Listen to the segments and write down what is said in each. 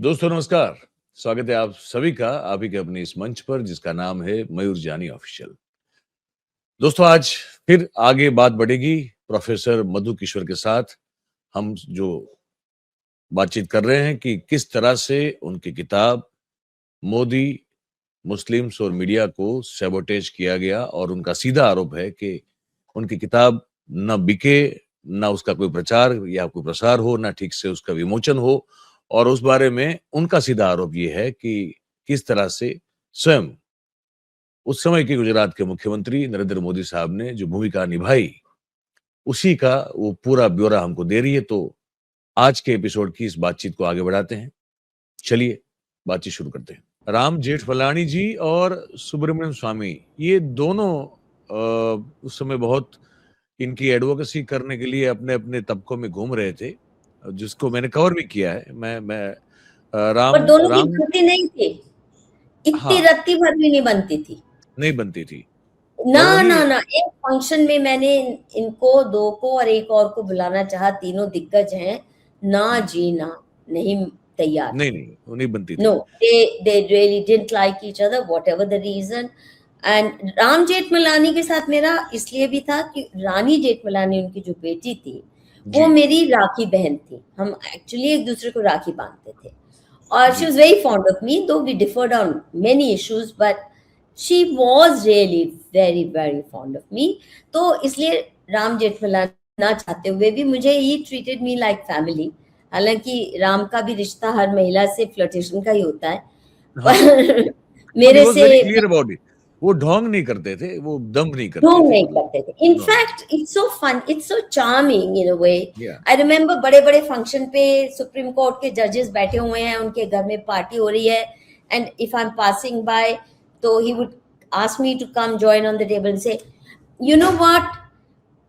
दोस्तों नमस्कार। स्वागत है आप सभी का आप ही के अपने इस मंच पर जिसका नाम है मयूर जानी ऑफिशियल। दोस्तों आज फिर आगे बात बढ़ेगी प्रोफेसर मधु किशोर के साथ। हम जो बातचीत कर रहे हैं कि किस तरह से उनकी किताब मोदी मुस्लिम्स और मीडिया को सैबोटेज किया गया और उनका सीधा आरोप है कि उनकी किताब न बिके, ना उसका कोई प्रचार या कोई प्रसार हो, ना ठीक से उसका विमोचन हो। और उस बारे में उनका सीधा आरोप ये है कि किस तरह से स्वयं उस समय के गुजरात के मुख्यमंत्री नरेंद्र मोदी साहब ने जो भूमिका निभाई, उसी का वो पूरा ब्यौरा हमको दे रही है। तो आज के एपिसोड की इस बातचीत को आगे बढ़ाते हैं। चलिए बातचीत शुरू करते हैं। राम जेठमलानी जी और सुब्रमण्यम स्वामी, ये दोनों उस समय बहुत इनकी एडवोकेसी करने के लिए अपने-अपने तबकों में घूम रहे थे, जिसको मैंने कवर भी किया है। मैं पर राम दोनों की राम बनती नहीं थी, इतनी हाँ, रत्ती भर भी नहीं बनती थी। नहीं बनती थी। ना और वहीं ना ना एक फंक्शन में मैंने इनको दो को और एक और को बुलाना चाहा, तीनों दिग्गज हैं। ना जी ना, नहीं तैयार नहीं, थे। नहीं, वो नहीं बनती No, थी। they really didn't like each other, whatever the reason. And Ram Jethmalani के साथ मेरा इसलिए भी था कि रानी जेठमलानी उनकी जो बेटी थी, वो जी, मेरी राखी बहन थी। हम एक्चुअली एक दूसरे को राखी बांधते थे। और she ji, was very fond of me, though we differed on many issues, but she was really very very fond of me. तो इसलिए राम जेठमलानी ना चाहते हुए भी मुझे he treated me like family. हालांकि राम का भी रिश्ता हर महिला से फ्लर्टेशन का ही होता है, हाँ। पर बट ही मेरे वाज़ से वेरी क्लियर अबाउट इट। वो ढोंग नहीं करते थे, वो दम्भ नहीं करते ढोंग थे नहीं मतलब। करते थे। No, no. In fact it's so fun, it's so charming in a way. Yeah I remember बड़े बड़े फंक्शन पे सुप्रीम कोर्ट के जजेस बैठे हुए हैं, उनके घर में पार्टी हो रही है, and if I am passing by तो he would ask me to come join on the table and say, you know what,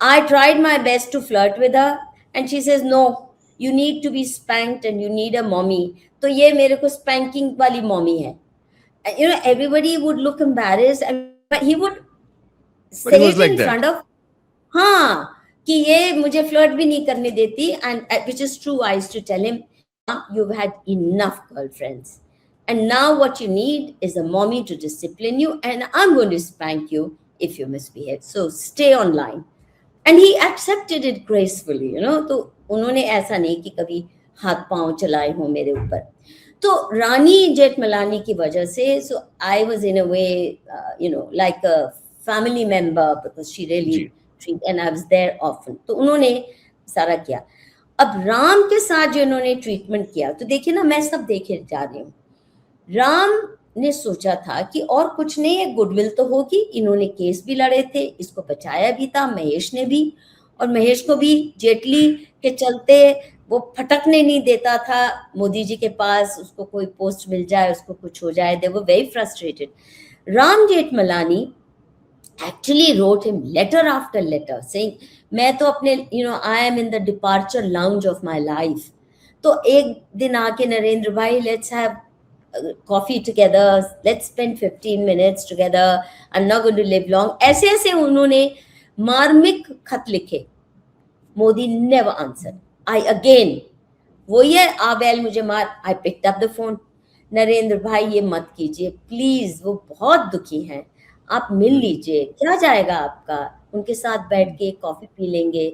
I tried my best to flirt with her, and she says, "No, you need to be spanked and you need a mommy." तो ये मेरे को spanking वाली mommy है. And, you know, everybody would look embarrassed, and but he would but he say was it like in that. front of, हाँ, कि ये मुझे फ्लर्ट भी नहीं करने देती, and which is true. I used to tell him, "You've had enough girlfriends, and now what you need is a mommy to discipline you, and I'm going to spank you if you misbehave. So stay online." And he accepted it gracefully, you know. तो उन्होंने ऐसा नहीं कि कभी हाथ पांव चलाए हों मेरे ऊपर। तो रानी जेठमलानी की वजह से, so I was in a way, you know, like a family member, because she really जी, treat, and I was there often. तो उन्होंने सारा किया। अब राम के साथ जो इन्होंने ट्रीटमेंट किया, तो देखिए ना, मैं सब देखे जा रही हूँ। राम ने सोचा था कि और कुछ नहीं है, गुडविल तो होगी, इन्होंने केस भी लड़े थे, इसको बचाया भी था, महेश ने भी। और महेश को भी जेटली के चलते वो फटकने नहीं देता था मोदी जी के पास, उसको कोई पोस्ट मिल जाए, उसको कुछ हो जाए, they were very frustrated. Ram Jethmalani actually wrote him letter after letter saying, मैं तो अपने, you know, I am in the departure lounge of my life. तो एक दिन आके, नरेंद्र भाई, let's have coffee together, let's spend 15 minutes together, I'm not going to live long. ऐसे ऐसे उन्होंने मार्मिक खत लिखे। Modi never answered. I again, वो ये आबेल मुझे मार, I picked up the phone, Narendra भाई ये मत कीजिए प्लीज, वो बहुत दुखी हैं, आप मिल हुँ, लीजिए, क्या जाएगा आपका, उनके साथ बैठ हुँ, के कॉफी पी लेंगे।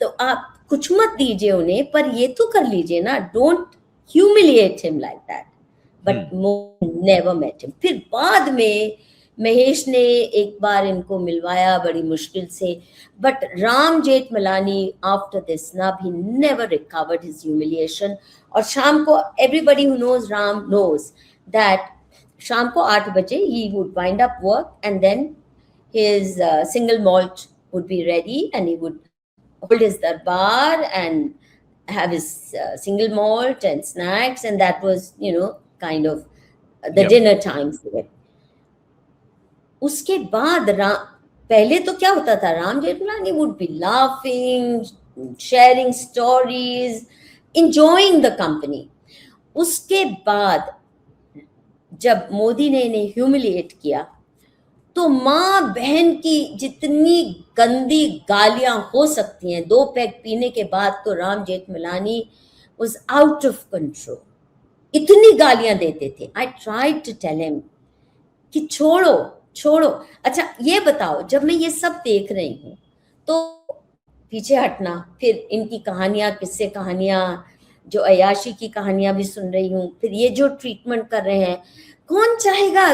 तो आप कुछ मत दीजिए उन्हें, पर ये तो कर लीजिए ना, don't humiliate him like that. हुँ, बट नेवर मेट हिम। फिर बाद में महेश ने एक बार इनको मिलवाया बड़ी मुश्किल से, but Ram Jethmalani, after this snub, he never recovered his humiliation. और शाम को, everybody who knows Ram knows that शाम को 8 बजे he would wind up work, and then his single malt would be ready, and he would hold his darbar and have his single malt and snacks, and that was, you know, kind of the या dinner time for it. उसके बाद पहले तो क्या होता था, Ram Jethmalani would be laughing, sharing stories, enjoying the company. उसके बाद जब मोदी ने इन्हें ह्यूमिलिएट किया, तो माँ बहन की जितनी गंदी गालियां हो सकती हैं, 2 पैग पीने के बाद तो Ram Jethmalani was out of control. इतनी गालियां देते थे। I tried to tell him कि छोड़ो छोड़ो। अच्छा ये बताओ, जब मैं ये सब देख रही हूँ तो पीछे हटना, फिर इनकी कहानियां, किस्से कहानियां, जो अय्याशी की कहानियां भी सुन रही हूँ, फिर ये जो ट्रीटमेंट कर रहे हैं, कौन चाहेगा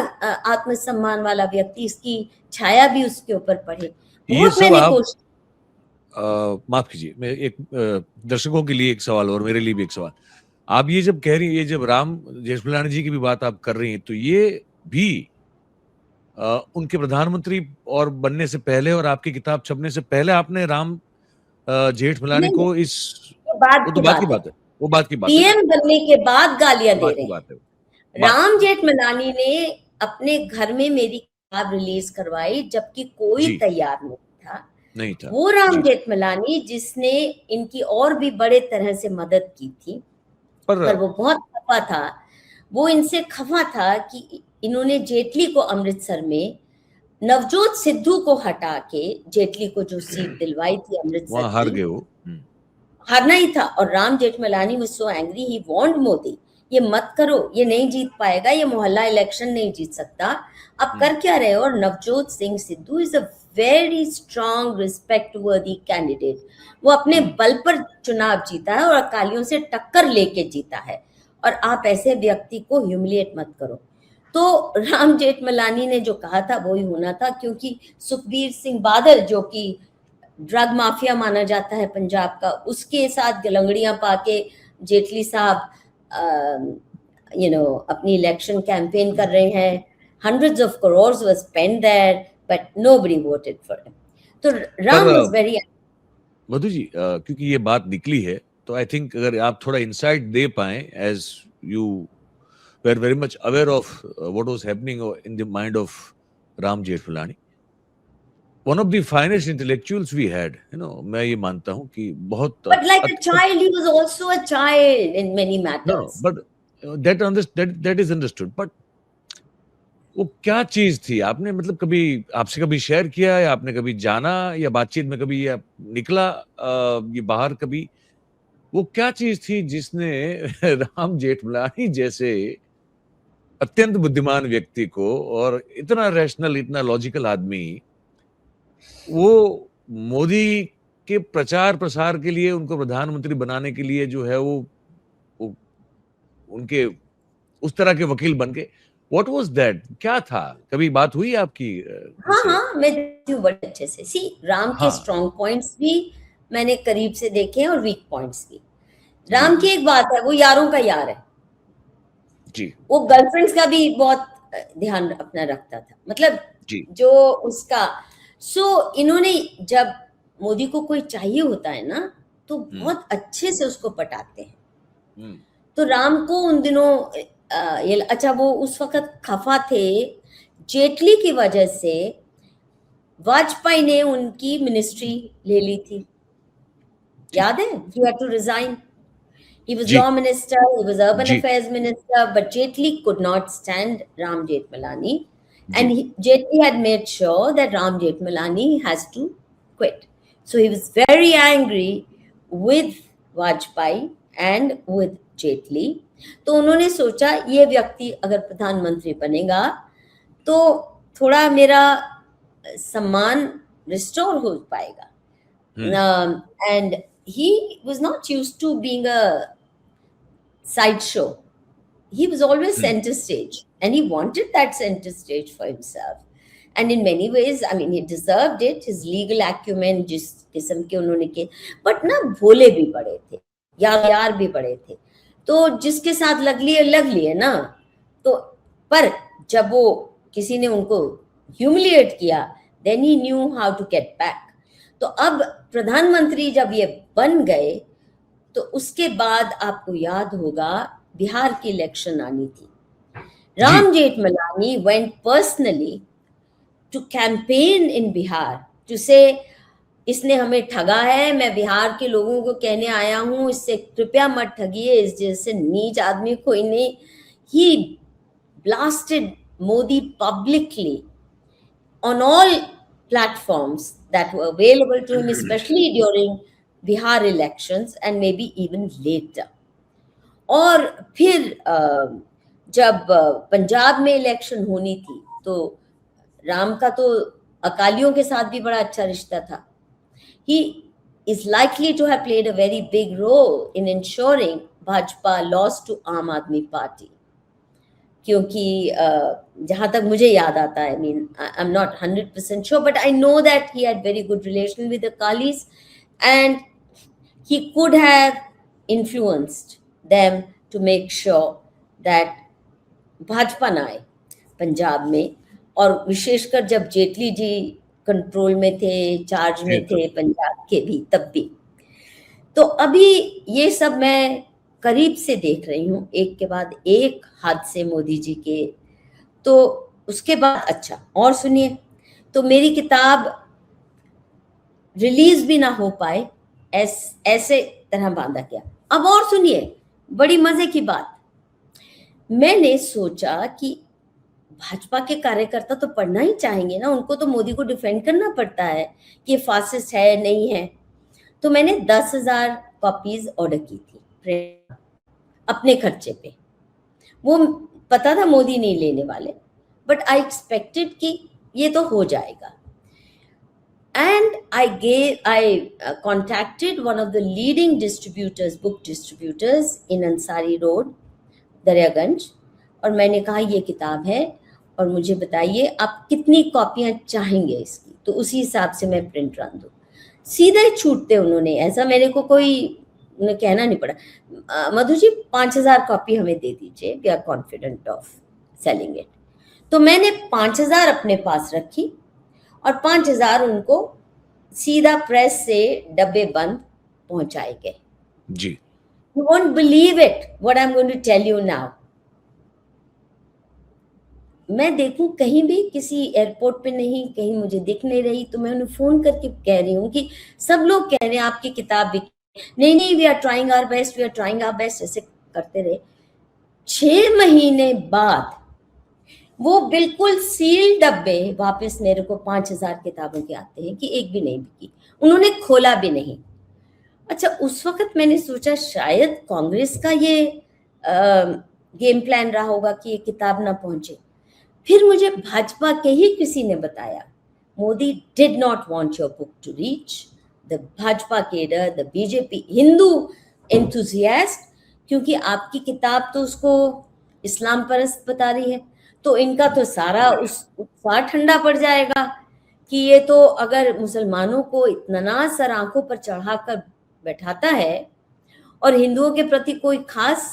आत्मसम्मान वाला व्यक्ति इसकी छाया भी उसके ऊपर पड़े। ये बहुत सब मैंने आप कोशिश। माफ कीजिए, मैं एक दर्शकों के लिए एक सवाल और मेरे लिए भी एक सवाल। आप ये जब कह रही हैं, ये जब राम जेठमलानी जी की भी बात आप कर रही हैं, तो ये भी उनके प्रधानमंत्री और बनने से पहले और आपकी किताब छपने से पहले आपने राम जेठमलानी नहीं, को इस, ये बात वो तो की बात की बात है, बात है, वो बात की बात है ना, पीएम बनने के बाद गालियां वो दे बात रहे की बात है, हैं। बात राम जेठमलानी ने अपने घर में मेरी किताब रिलीज करवाई जबकि कोई जी तैयार नहीं था। नहीं था वो राम जी। जेठमलानी जिसने इनकी और भी बड़े तरह से मदद की थी, पर पर वो बहुत खफा था। वो इनसे खफा था कि इन्होंने जेटली को अमृतसर में नवजोत सिद्धू को हटा के जेटली को जो सीट दिलवाई थी अमृतसर वहां हार की, गए वो। हारना ही था। और Ram Jethmalani was so angry, he want Modi, ये मत करो, ये नहीं जीत पाएगा, ये मोहल्ला इलेक्शन नहीं जीत सकता, आप कर क्या रहे हो। और Navjot Singh Sidhu is a very strong respect वर्दी कैंडिडेट। वो अपने बल पर चुनाव जीता है और अकालियों से टक्कर लेके जीता है, और आप ऐसे व्यक्ति को ह्यूमिलिएट मत करो। तो राम जेठमलानी ने जो कहा था वो ही होना था, क्योंकि सुखबीर सिंह बादल जो कि ड्रग माफिया माना जाता है पंजाब का, उसके साथ गलंगड़ियां पाके जेटली साहब अपनी इलेक्शन कैंपेन कर रहे हैं। hundreds of crores was spent there but nobody voted for him. तो पर राम was very। मधु जी, क्योंकि ये बात निकली है, तो आई थिंक अगर आप थोड़ा इंसाइट दे पाए, as you were very much aware of what was happening in the mind of Ram Jethmalani, one of the finest intellectuals we had, मैं ये मानता हूं कि बहुत but like a child, he was also a child in many no no, matters. But that is understood, but वो क्या चीज थी, आपने मतलब कभी आपसे कभी शेयर किया, या आपने कभी जाना, या बातचीत में कभी ये निकला ये बाहर कभी, वो क्या चीज थी जिसने राम जेठमलानी जैसे अत्यंत बुद्धिमान व्यक्ति को, और इतना रैशनल, इतना लॉजिकल आदमी, वो मोदी के प्रचार प्रसार के लिए, उनको प्रधानमंत्री बनाने के लिए जो है वो उनके उस तरह के वकील बन गए। व्हाट वाज दैट, क्या था, कभी बात हुई आपकी हाँ उनसे? हाँ, मैं देखती हूँ बड़े अच्छे से। सी, राम के हाँ स्ट्रॉन्ग पॉइंट्स भी मैंने करीब से देखे हैं और वीक पॉइंट्स भी। जी राम की एक बात है, वो यारों का यार है। जी वो गर्लफ्रेंड्स का भी बहुत ध्यान अपना रखता था, मतलब जी। जो उसका। इन्होंने जब मोदी को कोई चाहिए होता है ना, तो बहुत अच्छे से उसको पटाते हैं। तो राम को उन दिनों अच्छा, वो उस वक्त खफा थे जेटली की वजह से। वाजपेयी ने उनकी मिनिस्ट्री ले ली थी, याद है, he had to resign. He was ji law minister, he was urban ji affairs minister, but Jaitley could not stand Ram Jethmalani, ji and Jaitley had made sure that Ram Jethmalani has to quit. So he was very angry with Vajpayee and with Jaitley. तो उन्होंने सोचा ये व्यक्ति अगर प्रधानमंत्री बनेगा तो थोड़ा मेरा सम्मान रिस्टोर हो पाएगा। And he was not used to being a sideshow. He was always center stage, and he wanted that center stage for himself. And in many ways, I mean, he deserved it. His legal acumen, जिस किस्म के उन्होंने किए, but ना भोले भी बड़े थे, यार भी बड़े थे। तो जिसके साथ लग लिए ना। तो पर जब वो किसी ने उनको ह्यूमिलिएट किया, then he knew how to get back. तो अब प्रधानमंत्री जब ये बन गए, तो उसके बाद आपको याद होगा बिहार की इलेक्शन आनी थी। Ram Jethmalani went personally to campaign in Bihar to say इसने हमें ठगा है, मैं बिहार के लोगों को कहने आया हूं, इससे कृपया मत ठगिए, इस जैसे नीच आदमी कोई नहीं। He blasted Modi publicly on all platforms that were available to him, especially during Bihar elections and maybe even later. और फिर जब पंजाब में इलेक्शन होनी थी तो राम का तो अकालियों के साथ भी बड़ा अच्छा रिश्ता था. He is likely to have played a very big role in ensuring Bhajpa lost to आम आदमी पार्टी. क्योंकि जहाँ तक मुझे याद आता है, I mean, I'm not 100% sure, but I know that he had very good relation with the Akalis, and he could have influenced them to make sure that Bhajpa ना आए पंजाब में. और विशेषकर जब जेटली जी कंट्रोल में थे, चार्ज जी, में तो थे पंजाब के भी, तब भी. तो अभी ये सब मैं करीब से देख रही हूँ, एक के बाद एक हादसे मोदी जी के. तो उसके बाद अच्छा और सुनिए, तो मेरी किताब रिलीज भी ना हो पाए, ऐसे तरह बांधा गया. अब और सुनिए, बड़ी मजे की बात. मैंने सोचा कि भाजपा के कार्यकर्ता तो पढ़ना ही चाहेंगे ना, उनको तो मोदी को डिफेंड करना पड़ता है कि ये फासिस्ट है नहीं है. तो मैंने 10,000 कॉपीज ऑर्डर की थी अपने खर्चे पे. वो पता था मोदी नहीं लेने वाले, बट आई एक्सपेक्टेड कि ये तो हो जाएगा. And I contacted one of the leading distributors, book distributors in Ansari Road, Daryaganj, और मैंने कहा ये किताब है और मुझे बताइए आप कितनी कॉपियां चाहेंगे इसकी, तो उसी हिसाब से मैं प्रिंट रन दूँ. सीधा ही छूटते उन्होंने, ऐसा मेरे को कोई उन्हें कहना नहीं पड़ा. मधु जी 5,000 कॉपी हमें दे दीजिए, we are confident of selling it. तो मैंने 5,000 अपने पास रखी और 5,000 उनको सीधा प्रेस से डब्बे बंद पहुंचाए गए. जी. You won't believe it, what I'm going to tell you now. मैं देखूं कहीं भी किसी एयरपोर्ट पे नहीं, कहीं मुझे दिख नहीं रही, तो मैं उन्हें फोन करके कह रही हूँ कि सब लोग कह रहे हैं आपकी किताब बिक, नहीं, we are trying our best, we are trying our best, ऐसे करते रहे. 6 महीने बाद वो बिल्कुल सील डब्बे वापस मेरे को 5,000 किताबों के आते हैं कि एक भी नहीं बिकी, उन्होंने खोला भी नहीं. अच्छा, उस वक्त मैंने सोचा शायद कांग्रेस का ये गेम प्लान रहा होगा कि ये किताब ना पहुंचे. फिर मुझे भाजपा के ही किसी ने बताया, Modi did not want your book to reach the Bhajpa cadre, the BJP Hindu enthusiast, क्योंकि आपकी किताब तो उसको इस्लाम परस्त बता रही है, तो इनका तो सारा उस उत्साह ठंडा पड़ जाएगा कि ये तो अगर मुसलमानों को इतना सर आंखों पर चढ़ाकर बैठाता है और हिंदुओं के प्रति कोई खास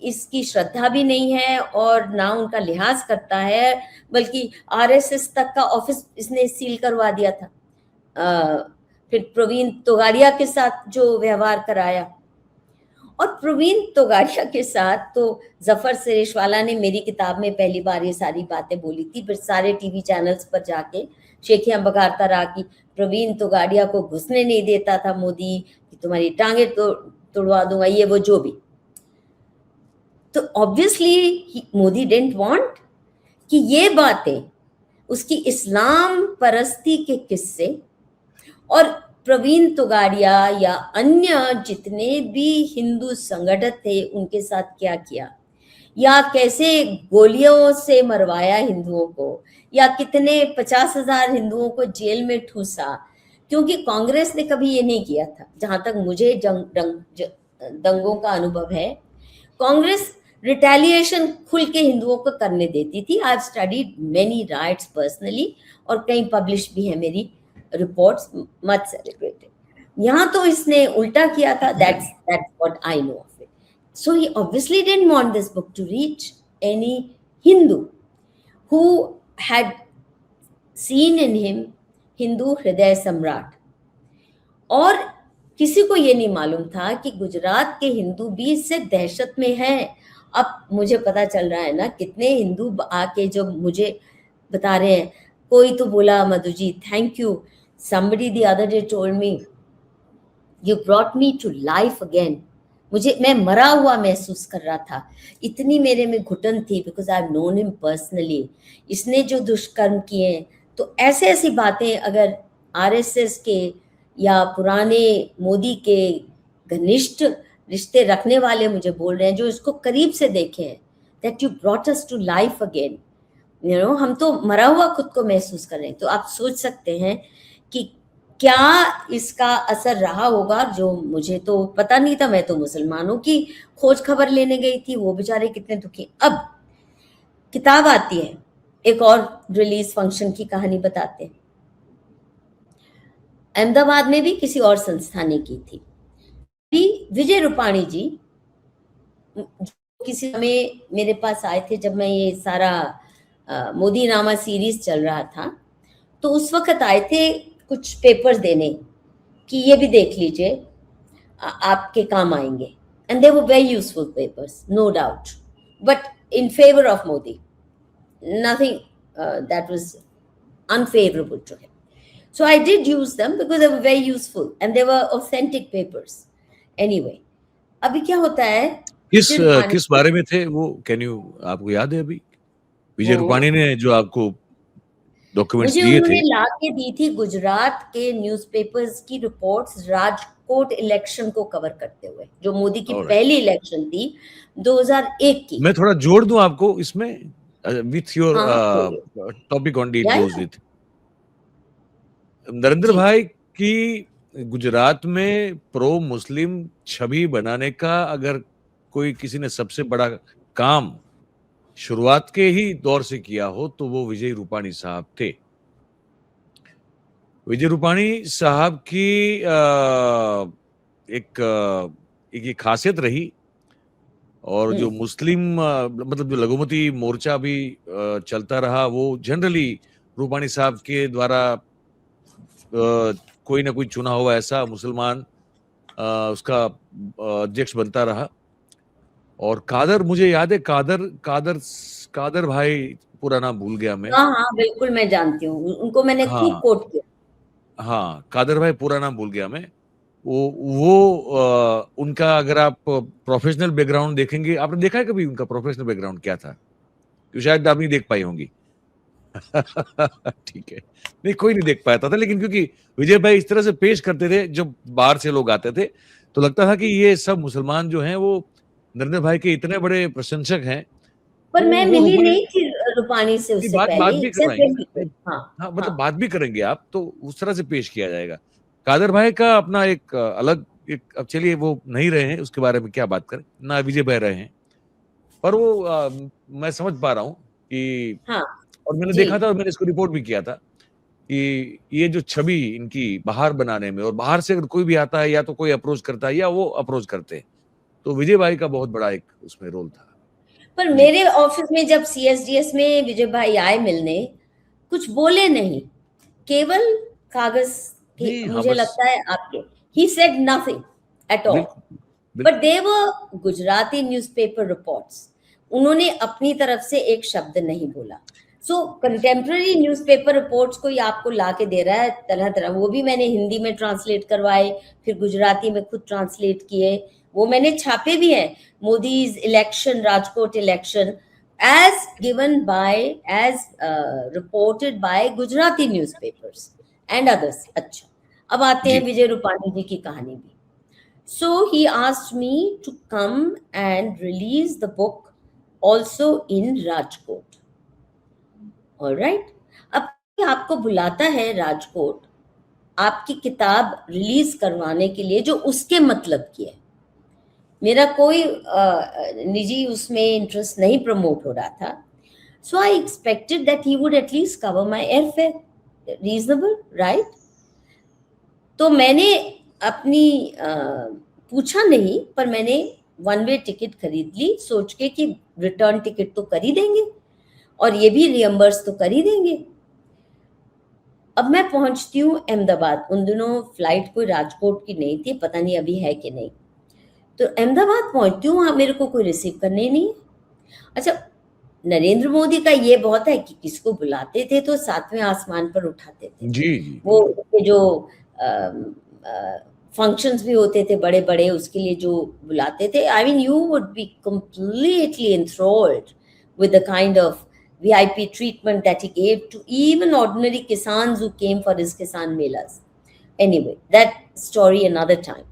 इसकी श्रद्धा भी नहीं है और ना उनका लिहाज करता है, बल्कि आरएसएस तक का ऑफिस इसने सील करवा दिया था. फिर प्रवीण तोगाड़िया के साथ जो व्यवहार कराया, और प्रवीण तोगाड़िया के साथ तो जफर सिरेशवाला ने मेरी किताब में पहली बार ये सारी बातें बोली थी. फिर सारे टीवी चैनल्स पर जाके शेखियां बघारता रहा कि प्रवीण तोगाड़िया को घुसने नहीं देता था मोदी, कि तुम्हारी टांगे तोड़वा दूंगा, ये वो जो भी. तो ऑब्वियसली मोदी डिडंट वांट कि ये बातें, उसकी इस्लाम परस्ती के किस्से और प्रवीण तोगाड़िया या अन्य जितने भी हिंदू संगठन थे उनके साथ क्या किया, या कैसे गोलियों से मरवाया हिंदुओं को, या कितने 50,000 हिंदुओं को जेल में ठूसा, क्योंकि कांग्रेस ने कभी ये नहीं किया था. जहां तक मुझे दंगों का अनुभव है, कांग्रेस रिटेलिएशन खुल के हिंदुओं को करने देती थी. I have studied many rights personally और कहीं पब्लिश भी है मेरी रिपोर्ट्स, मच सेलिब्रेटेड. यहाँ तो इसने उल्टा किया था. that's what I know of it. So he obviously didn't want this book to reach any Hindu who had seen in him Hindu हृदय सम्राट. और किसी को ये नहीं मालूम था कि गुजरात के हिंदू भी इससे दहशत में हैं. अब मुझे पता चल रहा है ना, कितने हिंदू आके जो मुझे बता रहे हैं. कोई तो बोला, Madhu ji thank you, somebody the other day told me you brought me to life again. मैं मरा हुआ महसूस कर रहा था, इतनी मेरे में घुटन थी, because I have known him personally. इसने जो दुष्कर्म किए, तो ऐसी बातें अगर आरएसएस के या पुराने मोदी के घनिष्ठ रिश्ते रखने वाले मुझे बोल रहे हैं, जो इसको करीब से देखे हैं, that you brought us to life again. You know, हम तो मरा हुआ खुद को महसूस कर रहे हैं। तो आप सोच सकते हैं कि क्या इसका असर रहा होगा, जो मुझे तो पता नहीं था। मैं तो मुसलमानों की खोज खबर लेने गई थी, वो बेचारे कितने दुखी। अब किताब आती है, एक और रिलीज फंक्शन की कहानी बताते हैं। अहमदाबाद में भी किसी और संस्था ने की थी। विजय रूपाणी जी किसी समय मेरे पास आए थे जब मैं ये सारा मोदी नामा सीरीज चल रहा था, तो उस वक्त आए थे कुछ पेपर्स देने कि ये भी देख लीजिए, आपके काम आएंगे। And they were very useful papers, no doubt, but in favour of Modi, nothing that was unfavorable to him. So I did use them because they were very useful and they were authentic papers. Anyway, अभी क्या होता है, किस बारे में थे वो, can you, आपको याद है अभी? विजय रूपाणी ने जो आपको डॉक्यूमेंट्स दिए थे, उन्होंने ला के दी थी गुजरात के न्यूज़पेपर्स की रिपोर्ट्स, राजकोट इलेक्शन को कवर करते हुए, जो मोदी की पहली इलेक्शन थी 2001 की। मैं थोड़ा जोड़ दूं आपको इसमें with your topic on it goes with Narendra भाई की गुजरात में प्रो मुस्लिम छवि बनाने का अगर कोई किसी ने सबसे बड़ा काम शुरुआत के ही दौर से किया हो तो वो विजय रूपाणी साहब थे। विजय रूपाणी साहब की एक खासियत रही, और जो मुस्लिम मतलब जो लघुमती मोर्चा भी चलता रहा, वो जनरली रूपाणी साहब के द्वारा कोई ना कोई चुना हुआ ऐसा मुसलमान उसका अध्यक्ष बनता रहा। और कादर, मुझे याद है कादर भाई, पूरा नाम भूल गया मैं। हाँ, बिल्कुल मैं जानती हूँ उनको, मैंने खूब कोट किया। हाँ, कादर भाई, पूरा नाम भूल गया मैं। वो उनका अगर आप प्रोफेशनल बैकग्राउंड देखेंगे, आपने देखा है कभी उनका प्रोफेशनल बैकग्राउंड क्या था? तो शायद आप नहीं देख पाई होंगी। ठीक है, नहीं कोई नहीं देख पाया था, लेकिन क्योंकि विजय भाई इस तरह से पेश करते थे, जब बाहर से लोग आते थे तो लगता था कि ये सब मुसलमान जो हैं वो नरेंद्र भाई के इतने बड़े प्रशंसक हैं। पर मैं मिली नहीं थी रूपाणी से उससे बात पहले। भी करवाएंगे, हाँ, मतलब बात भी करेंगे आप, तो उस तरह से पेश किया जाएगा। कादर भाई का अपना एक अलग अब चलिए वो नहीं रहे हैं, उसके बारे में क्या बात करें, ना विजय भाई रहे हैं, पर वो मैं समझ पा रहा हूँ कि और मैंने देखा था और मैंने इसको रिपोर्ट भी किया था कि ये जो छवि इनकी बाहर बनाने में, और बाहर से अगर कोई भी आता है या तो कोई अप्रोच करता है या वो अप्रोच करते हैं, तो विजय भाई का बहुत बड़ा एक उसमें रोल था। पर मेरे ऑफिस में जब CSDS में विजय भाई आए मिलने, कुछ बोले नहीं, केवल कागज की, मुझे लगता है आपके, he said nothing at all, but they were Gujarati newspaper reports, उन्होंने अपनी तरफ से एक शब्द नहीं बोला। सो कंटेम्प्रेरी न्यूज़पेपर रिपोर्ट्स कोई आपको ला के दे रहा है तरह तरह, वो भी मैंने हिंदी में ट्रांसलेट करवाए, फिर गुजराती में खुद ट्रांसलेट किए, वो मैंने छापे भी हैं। Modi's election, Rajkot election as given by, as reported by Gujarati newspapers and others। अच्छा, अब आते हैं विजय रूपाणी जी की कहानी भी। So he asked me to come and release the book also in Rajkot. All right, अब आपको बुलाता है राजकोट आपकी किताब रिलीज करवाने के लिए, जो उसके मतलब की है, मेरा कोई निजी उसमें इंटरेस्ट नहीं प्रमोट हो रहा था। So I expected that he would at least cover my airfare, reasonable right? तो मैंने अपनी पूछा नहीं, पर मैंने वन वे टिकट खरीद ली, सोच के कि रिटर्न टिकट तो कर ही देंगे और ये भी रियम्बर्स तो कर ही देंगे। अब मैं पहुंचती हूँ अहमदाबाद, उन दिनों फ्लाइट कोई राजकोट की नहीं थी, पता नहीं अभी है कि नहीं। तो अहमदाबाद पहुंचती हूँ, वहां मेरे को कोई रिसीव करने ही नहीं है। अच्छा, नरेंद्र मोदी का ये बहुत है कि किसको बुलाते थे तो सातवें आसमान पर उठाते थे। जी। वो जो फंक्शंस भी होते थे बड़े बड़े, उसके लिए जो बुलाते थे, I mean you would be completely enthralled with the kind of VIP treatment that he gave to even ordinary Kisans who came for his Kisan Melas. Anyway, that story another time.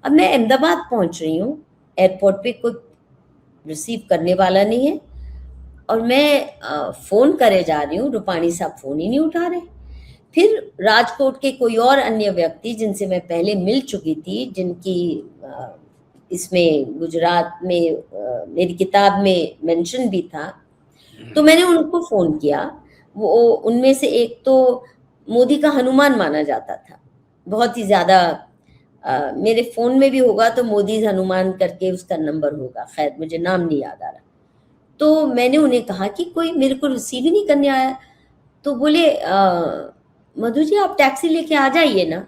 अब मैं अहमदाबाद पहुंच रही हूँ, airport पे कोई receive करने वाला नहीं है, और मैं फ़ोन करे जा रही हूँ, रूपाणी साहब फ़ोन ही नहीं उठा रहे। फिर राजकोट के कोई और अन्य व्यक्ति जिनसे मैं पहले मिल चुकी थी, जिनकी इसमें गुजरात में मेरी किताब में मेंशन भी था, तो मैंने उनको फ़ोन किया। वो उनमें से एक तो मोदी का हनुमान माना जाता था, बहुत ही ज़्यादा। मेरे फ़ोन में भी होगा तो मोदीज़ हनुमान करके उसका नंबर होगा, खैर मुझे नाम नहीं याद आ रहा। तो मैंने उन्हें कहा कि कोई मेरे को रिसीव ही नहीं करने आया। तो बोले मधु जी आप टैक्सी लेके आ जाइए ना।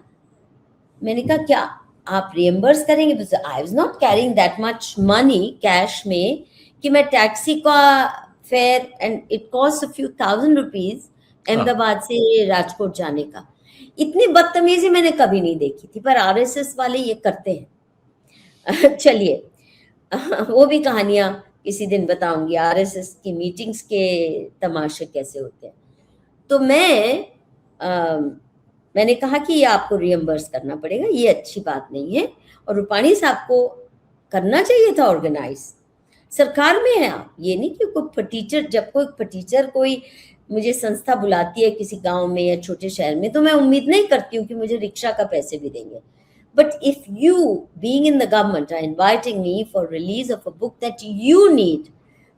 मैंने कहा क्या आप रिएम्बर्स करेंगे? I was not carrying that much money cash में कि मैं टैक्सी का fair, and it cost a few thousand rupees हाँ अहमदाबाद से राजकोट जाने का। इतनी बदतमीजी मैंने कभी नहीं देखी थी, पर आरएसएस वाले ये करते हैं। चलिए, वो भी कहानियां किसी दिन बताऊंगी, आरएसएस की मीटिंग्स के तमाशे कैसे होते हैं। तो मैंने कहा कि ये आपको रिएम्बर्स करना पड़ेगा, ये अच्छी बात नहीं है, और रूपाणी साहब को करना चाहिए था ऑर्गेनाइज। सरकार में है आप, ये नहीं कि कोई फटीचर, जब कोई फटीचर कोई मुझे संस्था बुलाती है किसी गांव में या छोटे शहर में, तो मैं उम्मीद नहीं करती हूँ कि मुझे रिक्शा का पैसे भी देंगे। But if you, being in the government, are inviting me for release of a book that you need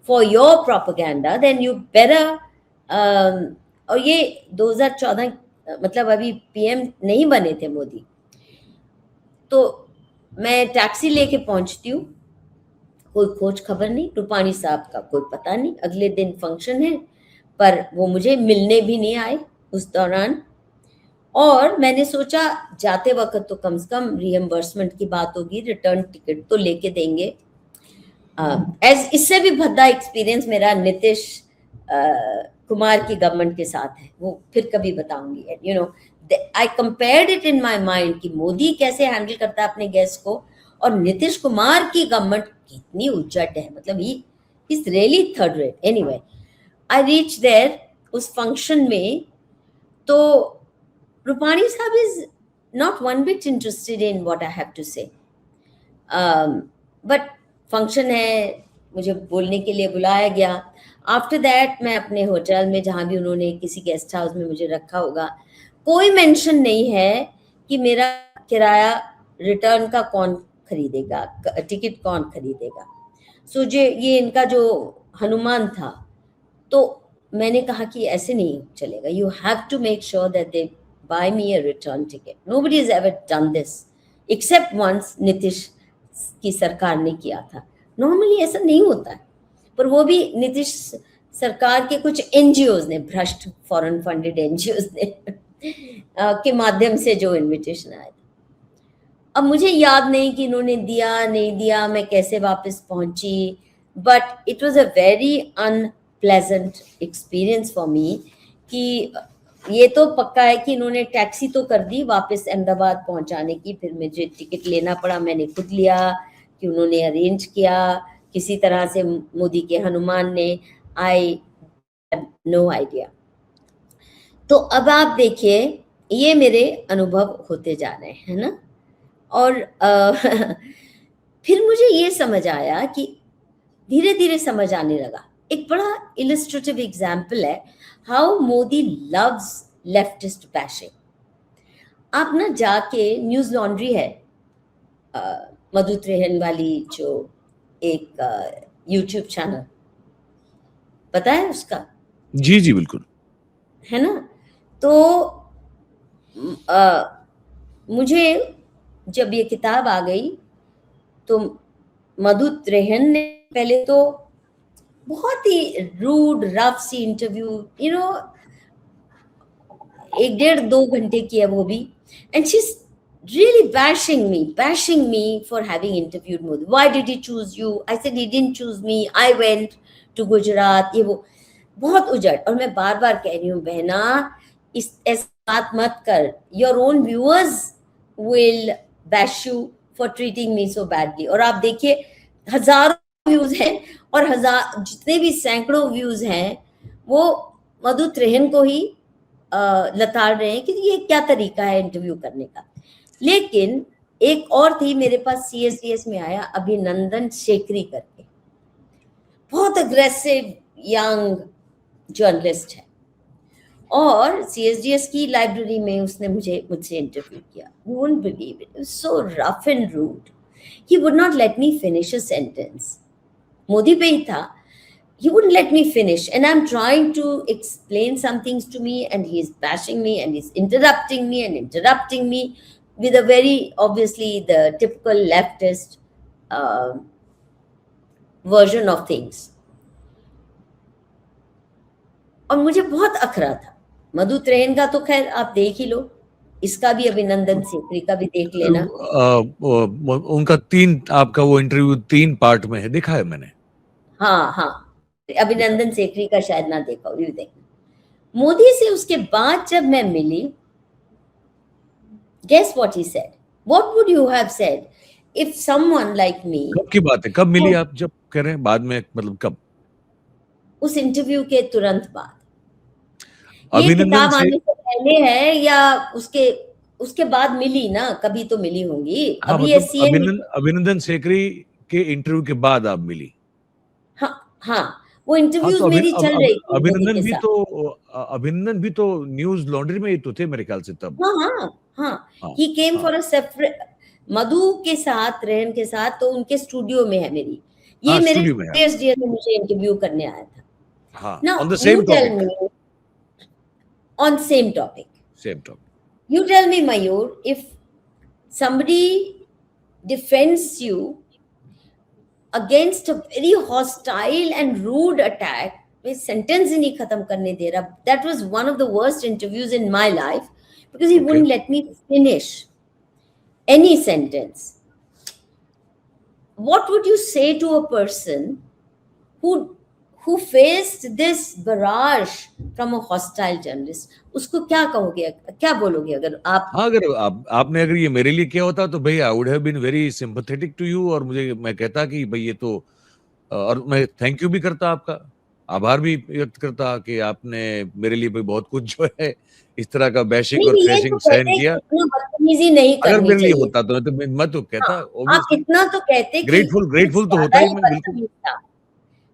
for your propaganda, then you better और ये 2014 मतलब अभी पीएम नहीं बने थे मोदी, तो मैं टैक्सी लेके पहुंचती हूँ, कोई खोज खबर नहीं, रूपाणी साहब का कोई पता नहीं, अगले दिन फंक्शन है, पर वो मुझे मिलने भी नहीं आए उस दौरान। और मैंने सोचा जाते वक्त तो कम से कम रिएम्बर्समेंट की बात होगी, रिटर्न टिकट तो लेके देंगे। इससे भी भद्दा एक्सपीरियंस मेरा नीतीश कुमार की गवर्नमेंट के साथ है, वो फिर कभी बताऊंगी। You know, I compared it in my mind कि मोदी कैसे हैंडल करता है अपने गेस्ट को, और नीतीश कुमार की गवर्नमेंट कितनी उज्जट है, मतलब he is really third rate. Anyway, I reach there उस फंक्शन में, तो रूपाणी साहब is not one bit interested in what I have to say, but function है, मुझे बोलने के लिए बुलाया गया। आफ्टर दैट मैं अपने होटल में, जहाँ भी उन्होंने किसी गेस्ट हाउस में मुझे रखा होगा, कोई मेंशन नहीं है कि मेरा किराया रिटर्न का कौन खरीदेगा, टिकट कौन खरीदेगा। सो ये इनका जो हनुमान था, तो मैंने कहा कि ऐसे नहीं चलेगा, you have to make sure that they buy me a return ticket. Nobody has ever done this except once Nitish की सरकार ने किया था। नॉर्मली ऐसा नहीं होता है, पर वो भी नीतीश सरकार के कुछ एनजीओज ने, भ्रष्ट फॉरेन फंडेड एनजीओज ने के माध्यम से जो इनविटेशन आया था। अब मुझे याद नहीं कि इन्होंने दिया नहीं दिया, मैं कैसे वापस पहुंची, but it was a very unpleasant experience for me कि ये तो पक्का है कि इन्होंने टैक्सी तो कर दी वापस अहमदाबाद पहुंचाने की, फिर मुझे टिकट लेना पड़ा, मैंने खुद लिया कि उन्होंने अरेंज किया किसी तरह से, मोदी के हनुमान ने। I know idea. तो अब आप देखिए, ये मेरे अनुभव होते जा रहे हैं ना, और फिर मुझे ये समझ आया कि धीरे धीरे समझ आने लगा। एक बड़ा इलस्ट्रेटिव एग्जाम्पल है how Modi loves leftist bashing. आप ना जाके, न्यूज लॉन्ड्री है मधु त्रेहन वाली, जो एक यूट्यूब चैनल, पता है उसका? जी जी बिल्कुल। है ना? तो मुझे जब ये किताब आ गई, तो मधु त्रेहन ने पहले तो बहुत ही रूड रफ सी इंटरव्यू, यू नो, 1.5-2 घंटे की है वो भी, and she is really bashing me for having interviewed Modi. Why did he choose you? I said he didn't choose me, I went to Gujarat, ये वो बहुत उजड़। और मैं बार बार कह रही हूँ, बहना इस ऐसी बात मत कर, your own viewers will bash you for treating me so badly। और आप देखिए, हजारों व्यूज हैं, और जितने भी सैकड़ों व्यूज हैं, वो मधु त्रेहन को ही लताड़ रहे हैं कि ये क्या तरीका है इंटरव्यू करने का। लेकिन एक और थी मेरे पास, CSDS में आया, अभिनंदन शेखरी करके, बहुत अग्रेसिव यंग जर्नलिस्ट है, और CSDS की लाइब्रेरी में उसने मुझसे इंटरव्यू किया. You won't believe it. It was so rough and rude. He would not let me finish a sentence. Modi पे ही था. He wouldn't let me finish, and I'm trying to explain some things to me, and he's bashing me, and he's interrupting me with a very obviously the typical leftist version of things. और मुझे बहुत अखरा था. मधु train का तो खैर आप देख ही लो, इसका भी अभिनंदन सेखरी का भी देख लेना. उनका आपका वो इंटरव्यू 3 पार्ट में है, देखा है मैंने. हाँ, अभिनंदन सेखरी का शायद ना देखा हो, देखना. मोदी से उसके बाद जब मैं मिली, guess what he said? What would you have said if someone like me? कब की बात है, कब मिली आप, जब कह रहे हैं बाद में, मतलब कब? उस इंटरव्यू के तुरंत बाद. ये अभिनंदन किताब आने से पहले है या उसके बाद मिली ना, कभी तो मिली होंगी. हाँ, अभी मतलब अभिनंदन सेखरी के इंटरव्यू के बाद आप मिली. हाँ, वो इंटरव्यूज तो मेरी चल रही थी. अभिनंदन भी तो न्यूज लॉन्ड्री में ही तो थे मेरे ख्याल से तब. हाँ. He came for a separate, मधु के साथ, रेहन के साथ, तो उनके स्टूडियो में है मेरी. ये मेरे CSDS में मुझे इंटरव्यू करने आया था. हाँ, Now, on the same you tell topic. me, on same topic. Same topic. You tell me, Mayur, if somebody defends you against a very hostile and rude attack, मैं sentence ही नहीं खत्म करने दे रहा. That was one of the worst interviews in my life because he wouldn't let me finish any sentence. What would you say to a person who faced this barrage from a hostile journalist? उसको क्या कहोगे, क्या बोलोगे अगर आप? हाँ, अगर आपने अगर ये मेरे लिए किया होता तो भाई I would have been very sympathetic to you, और मैं कहता कि भाई ये तो, और मैं थैंक यू भी करता, आपका आभार भी व्यक्त करता कि आपने मेरे लिए भाई बहुत कुछ जो है इस तरह का बैशिंग और थ्रेशिंग सहन किया. बदतमीजी नहीं करनी चाहिए. अगर मेरे लिए होता तो मैं तो कहता, आप इतना तो कहते कि ग्रेटफुल तो होता ही मैं,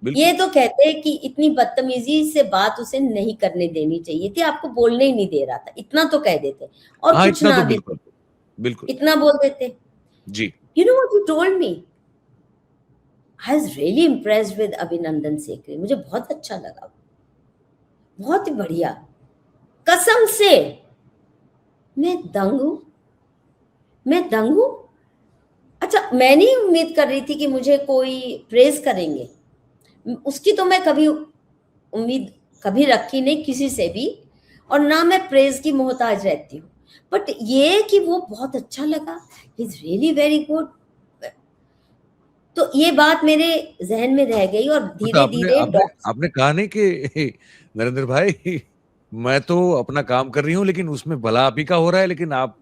बिल्कुल. ये तो कहते कि इतनी बदतमीजी से बात उसे नहीं करने देनी चाहिए थी, आपको बोलने ही नहीं दे रहा था, इतना तो कह देते. और हाँ, कुछ ना, बिल्कुल इतना बोल देते जी. You know what you told me? I was really impressed with अभिनंदन सेखरी. मुझे बहुत अच्छा लगा, बहुत ही बढ़िया. कसम से मैं दंग हूं. अच्छा, मैं नहीं उम्मीद कर रही थी कि मुझे कोई प्रेज करेंगे. उसकी तो मैं कभी उम्मीद कभी रखी नहीं किसी से भी, और ना मैं प्रेज की मोहताज रहती हूँ. बट ये कि वो बहुत अच्छा लगा, इज रियली वेरी गुड. तो ये बात मेरे जहन में रह गई, और धीरे धीरे आपने कहा नहीं कि नरेंद्र भाई मैं तो अपना काम कर रही हूँ, लेकिन उसमें भला आप ही का हो रहा है, लेकिन आप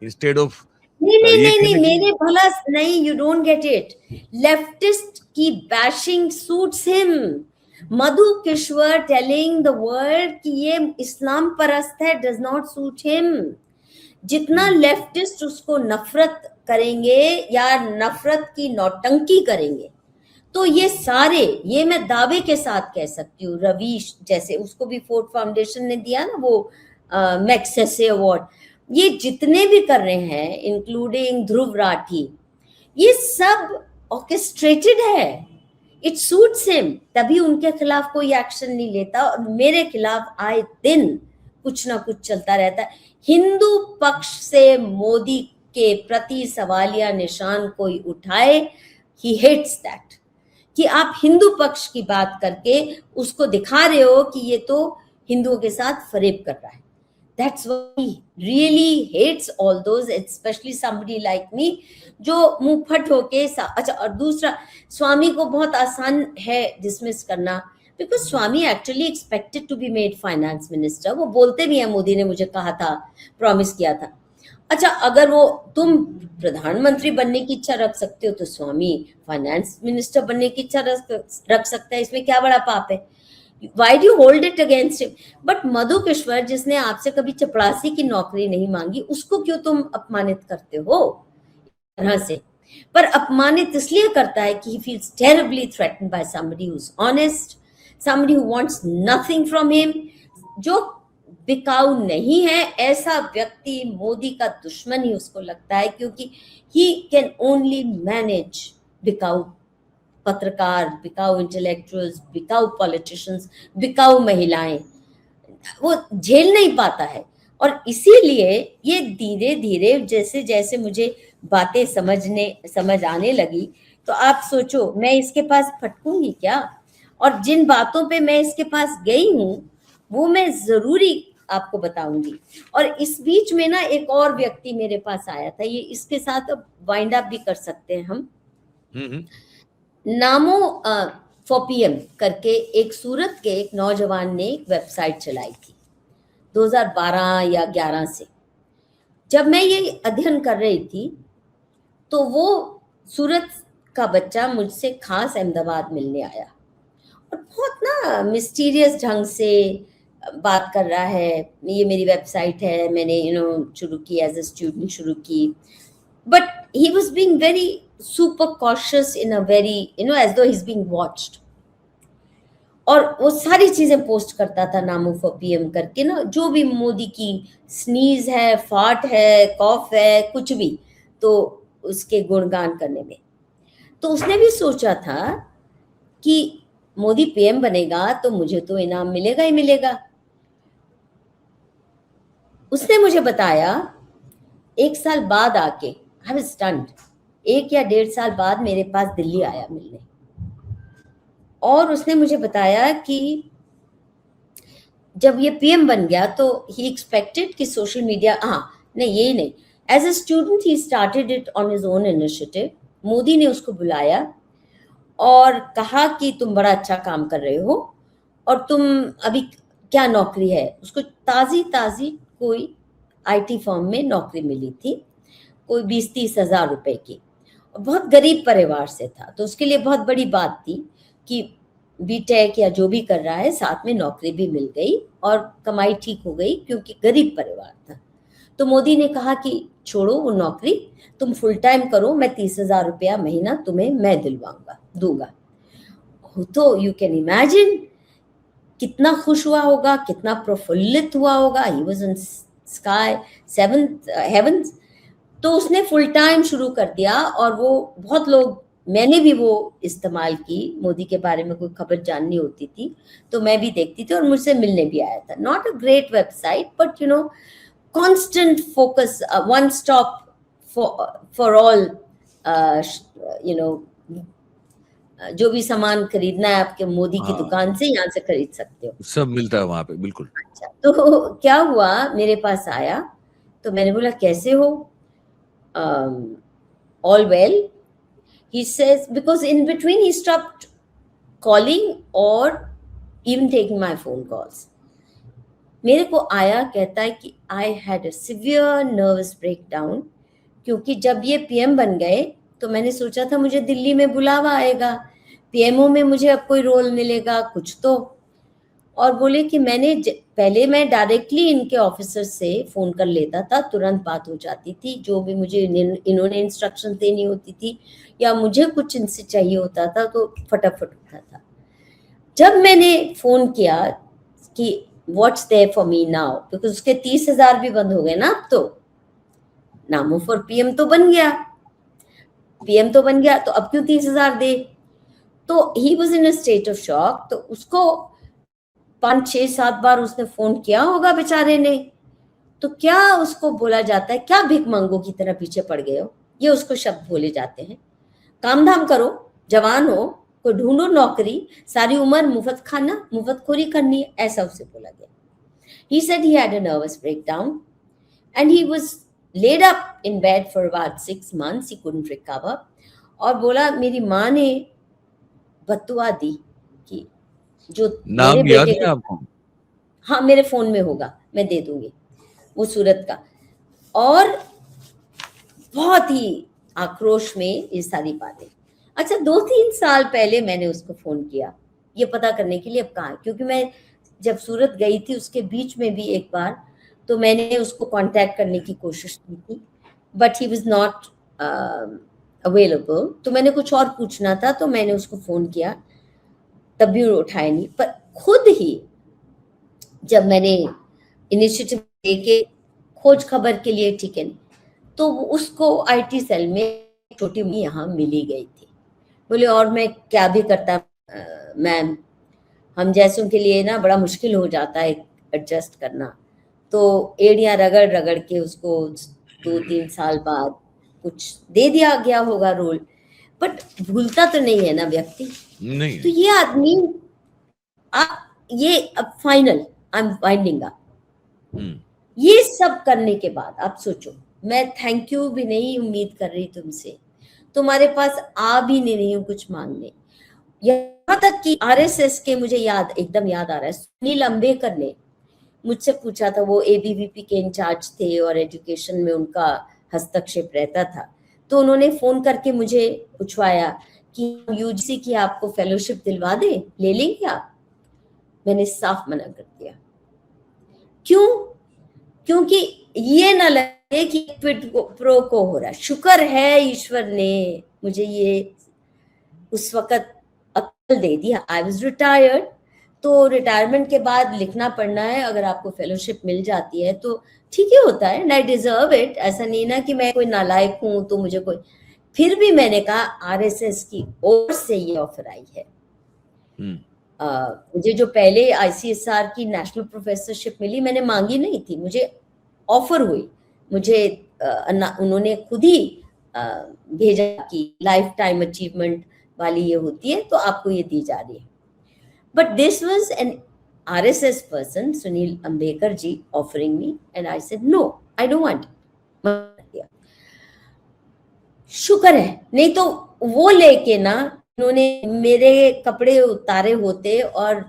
इंस्टेड ऑफ नहीं, मेरे भला नहीं. You don't get it. Leftist की bashing suits him. Madhu Kishwar telling the world कि ये इस्लाम परस्त है डज नॉट सूट हिम. जितना लेफ्टिस्ट उसको नफरत करेंगे या नफरत की नौटंकी करेंगे, तो ये सारे, ये मैं दावे के साथ कह सकती हूँ, रवीश जैसे, उसको भी फोर्ड फाउंडेशन ने दिया ना वो मैग्सेसे अवार्ड, ये जितने भी कर रहे हैं इंक्लूडिंग ध्रुव राठी, ये सब ऑर्केस्ट्रेटेड है. इट सूट्स हिम, तभी उनके खिलाफ कोई एक्शन नहीं लेता, और मेरे खिलाफ आए दिन कुछ ना कुछ चलता रहता है. हिंदू पक्ष से मोदी के प्रति सवालिया निशान कोई उठाए, ही हेट्स दैट, कि आप हिंदू पक्ष की बात करके उसको दिखा रहे हो कि ये तो हिंदुओं के साथ फरेब कर रहा है. That's why he really hates all those, especially somebody like me, जो मुंह फट होके. अच्छा, और दूसरा, स्वामी को बहुत आसान है डिसमिस करना, because Swami actually expected to be made finance minister. वो बोलते भी हैं, मोदी ने मुझे कहा था, प्रॉमिस किया था. अच्छा, अगर वो तुम प्रधानमंत्री बनने की इच्छा रख सकते हो तो स्वामी फाइनेंस मिनिस्टर बनने की इच्छा रख सकता है, इसमें क्या बड़ा पाप है? Why do you hold it against him? But मधु किश्वर, जिसने आपसे कभी चपरासी की नौकरी नहीं मांगी, उसको क्यों तुम अपमानित करते हो? तरह से, पर अपमानित इसलिए करता है कि he feels terribly threatened by somebody who's honest, somebody who wants nothing from him, जो बिकाऊ नहीं है, ऐसा व्यक्ति मोदी का दुश्मन ही उसको लगता है, क्योंकि he can only manage बिकाऊ पत्रकार, बिकाऊ इंटेलेक्चुअल्स, बिकाऊ पॉलिटिशियंस, बिकाऊ महिलाएं, वो झेल नहीं पाता है। और इसीलिए ये धीरे धीरे जैसे जैसे मुझे बातें समझ आने लगी, तो आप सोचो मैं इसके पास फटकूंगी क्या, और जिन बातों पे मैं इसके पास गई हूँ वो मैं जरूरी आपको बताऊंगी। और इस बीच में ना एक और व्यक्ति मेरे पास आया था, ये इसके साथ अब वाइंड अप भी कर सकते हैं हम। नामो फॉर पीएम करके एक सूरत के एक नौजवान ने एक वेबसाइट चलाई थी 2012 या 11 से। जब मैं ये अध्ययन कर रही थी तो वो सूरत का बच्चा मुझसे खास अहमदाबाद मिलने आया, और बहुत ना मिस्टीरियस ढंग से बात कर रहा है, ये मेरी वेबसाइट है, मैंने शुरू की, एज ए स्टूडेंट शुरू की, but he was being very super cautious in a very as though he's being watched। और वो सारी चीजें पोस्ट करता था नामो फॉर पीएम करके ना, जो भी मोदी की स्नीज है, फाट है, कॉफ है, कुछ भी, तो उसके गुणगान करने में। तो उसने भी सोचा था कि मोदी पीएम बनेगा तो मुझे तो इनाम मिलेगा ही मिलेगा। उसने मुझे बताया एक साल बाद आके, आई वाज स्टन्ड, 1 या 1.5 साल बाद मेरे पास दिल्ली आया मिलने, और उसने मुझे बताया कि जब ये पीएम बन गया तो ही एक्सपेक्टेड कि सोशल मीडिया, नहीं यही नहीं, as a student he started it on his own initiative. Modi ने उसको बुलाया और कहा कि तुम बड़ा अच्छा काम कर रहे हो, और तुम अभी क्या नौकरी है, उसको ताजी कोई आईटी फर्म में नौकरी मिली थी, कोई 20-30 हजार रुपए की, बहुत गरीब परिवार से था, तो उसके लिए बहुत बड़ी बात थी कि बीटेक या जो भी कर रहा है साथ में नौकरी भी मिल गई और कमाई ठीक हो गई, क्योंकि गरीब परिवार था। तो मोदी ने कहा कि छोड़ो वो नौकरी, तुम फुल टाइम करो, मैं 30,000 रुपया महीना तुम्हें मैं दूंगा। तो यू कैन इमेजिन कितना खुश हुआ होगा, कितना प्रफुल्लित हुआ होगा। He was in sky seventh heavens. तो उसने फुल टाइम शुरू कर दिया, और वो बहुत लोग, मैंने भी वो इस्तेमाल की, मोदी के बारे में कोई खबर जाननी होती थी तो मैं भी देखती थी, और मुझसे मिलने भी आया था। Not a great website, but constant focus, one stop for all, जो भी सामान खरीदना है आपके मोदी की दुकान से, यहाँ से खरीद सकते हो, सब मिलता है वहां पे, बिल्कुल। अच्छा, तो क्या हुआ, मेरे पास आया तो मैंने बोला कैसे हो, all well, he says, because in between he stopped calling or even taking my phone calls। मेरे को आया, कहता है कि I had a severe nervous breakdown, क्योंकि जब ये पीएम बन गए तो मैंने सोचा था मुझे दिल्ली में बुलावा आएगा, पीएमओ में मुझे अब कोई रोल मिलेगा कुछ तो। और बोले कि पहले मैं डायरेक्टली इनके ऑफिसर से फोन कर लेता था, तुरंत बात हो जाती थी, जो भी मुझे इन्होंने इंस्ट्रक्शन देनी होती थी या मुझे कुछ इनसे चाहिए होता था तो फटाफट होता था। जब मैंने फोन किया कि what's there for me now, because उसके 30,000 भी बंद हो गए ना, अब तो नामो फॉर पीएम तो बन गया, तो अब क्यों 30,000 दे। तो he was in a state of shock. तो उसको 5-6-7 बार उसने फोन किया होगा बेचारे ने, तो क्या उसको बोला जाता है, क्या भिख मंगो की तरह पीछे पड़ गए हो, ये उसको शब्द बोले जाते हैं। काम धाम करो, जवान हो, कोई ढूंढो नौकरी, सारी उम्र मुफ्त खाना, मुफ्तखोरी करनी है, ऐसा उसे बोला गया। He said he had a nervous breakdown and he was laid up in bed for about 6 months. He couldn't recover। और बोला मेरी माँ ने बत्तुआ दी कि जो नाम मेरे याद बेटे है आपको? हाँ, मेरे फोन में होगा, मैं दे दूंगी, वो सूरत का। और बहुत ही आक्रोश में ये सारी बातें। अच्छा, 2-3 साल पहले मैंने उसको फोन किया ये पता करने के लिए अब कहाँ है, क्योंकि मैं जब सूरत गई थी उसके बीच में भी एक बार तो मैंने उसको कांटेक्ट करने की कोशिश की थी, but he was not available, तो मैंने कुछ और पूछना था, तो मैंने उसको फोन किया, तब भी उठाया नहीं। पर खुद ही जब मैंने इनिशिएटिव लेके खोज खबर के लिए, ठीक है, तो उसको आईटी सेल में छोटी यहाँ मिली गई थी। बोले और मैं क्या भी करता मैम, हम जैसों के लिए ना बड़ा मुश्किल हो जाता है एडजस्ट करना। तो एड़ियाँ रगड़ रगड़ के उसको 2-3 साल बाद कुछ दे दिया गया होगा रोल, बट भूलता तो नहीं है ना व्यक्ति। नहीं तो ये आदमी ये अब final I am winding up. ये सब करने के बाद आप सोचो, मैं थैंक यू भी नहीं उम्मीद कर रही तुमसे, तुम्हारे पास आ भी नहीं हूँ कुछ मांगने। यहाँ तक कि आरएसएस के, मुझे एकदम याद आ रहा है, सुनील अंबेकर ने मुझसे पूछा था, वो एबीवीपी के इंचार्ज थे और एजुकेशन में उनका हस्तक्षेप रहता था, तो उन्होंने फोन करके मुझे पूछवाया कि यूजीसी की आपको फेलोशिप दिलवा दे, ले लेंगे आप? मैंने साफ मना कर दिया। क्यों? क्योंकि ये ना लगे कि प्रो को हो रहा है। शुक्र है ईश्वर ने मुझे ये उस वक्त अक्ल दे दिया। आई वाज रिटायर्ड, तो रिटायरमेंट के बाद लिखना पढ़ना है, अगर आपको फेलोशिप मिल जाती है तो ठीक ही होता है, आई डिजर्व इट। ऐसा नहीं ना कि मैं कोई नालायक हूं तो मुझे कोई, फिर भी मैंने कहा आरएसएस की ओर से ये ऑफर आई है। मुझे जो पहले आईसीएसआर की नेशनल प्रोफेसरशिप मिली, मैंने मांगी नहीं थी, मुझे ऑफर हुई। मुझे उन्होंने खुद ही भेजा कि लाइफ टाइम अचीवमेंट वाली ये होती है, तो आपको ये दी जा रही है। But this was an RSS person, Sunil Ambekar ji, offering me, and I said no, I don't want. शुक्र है, नहीं तो वो लेके ना उन्होंने मेरे कपड़े उतारे होते और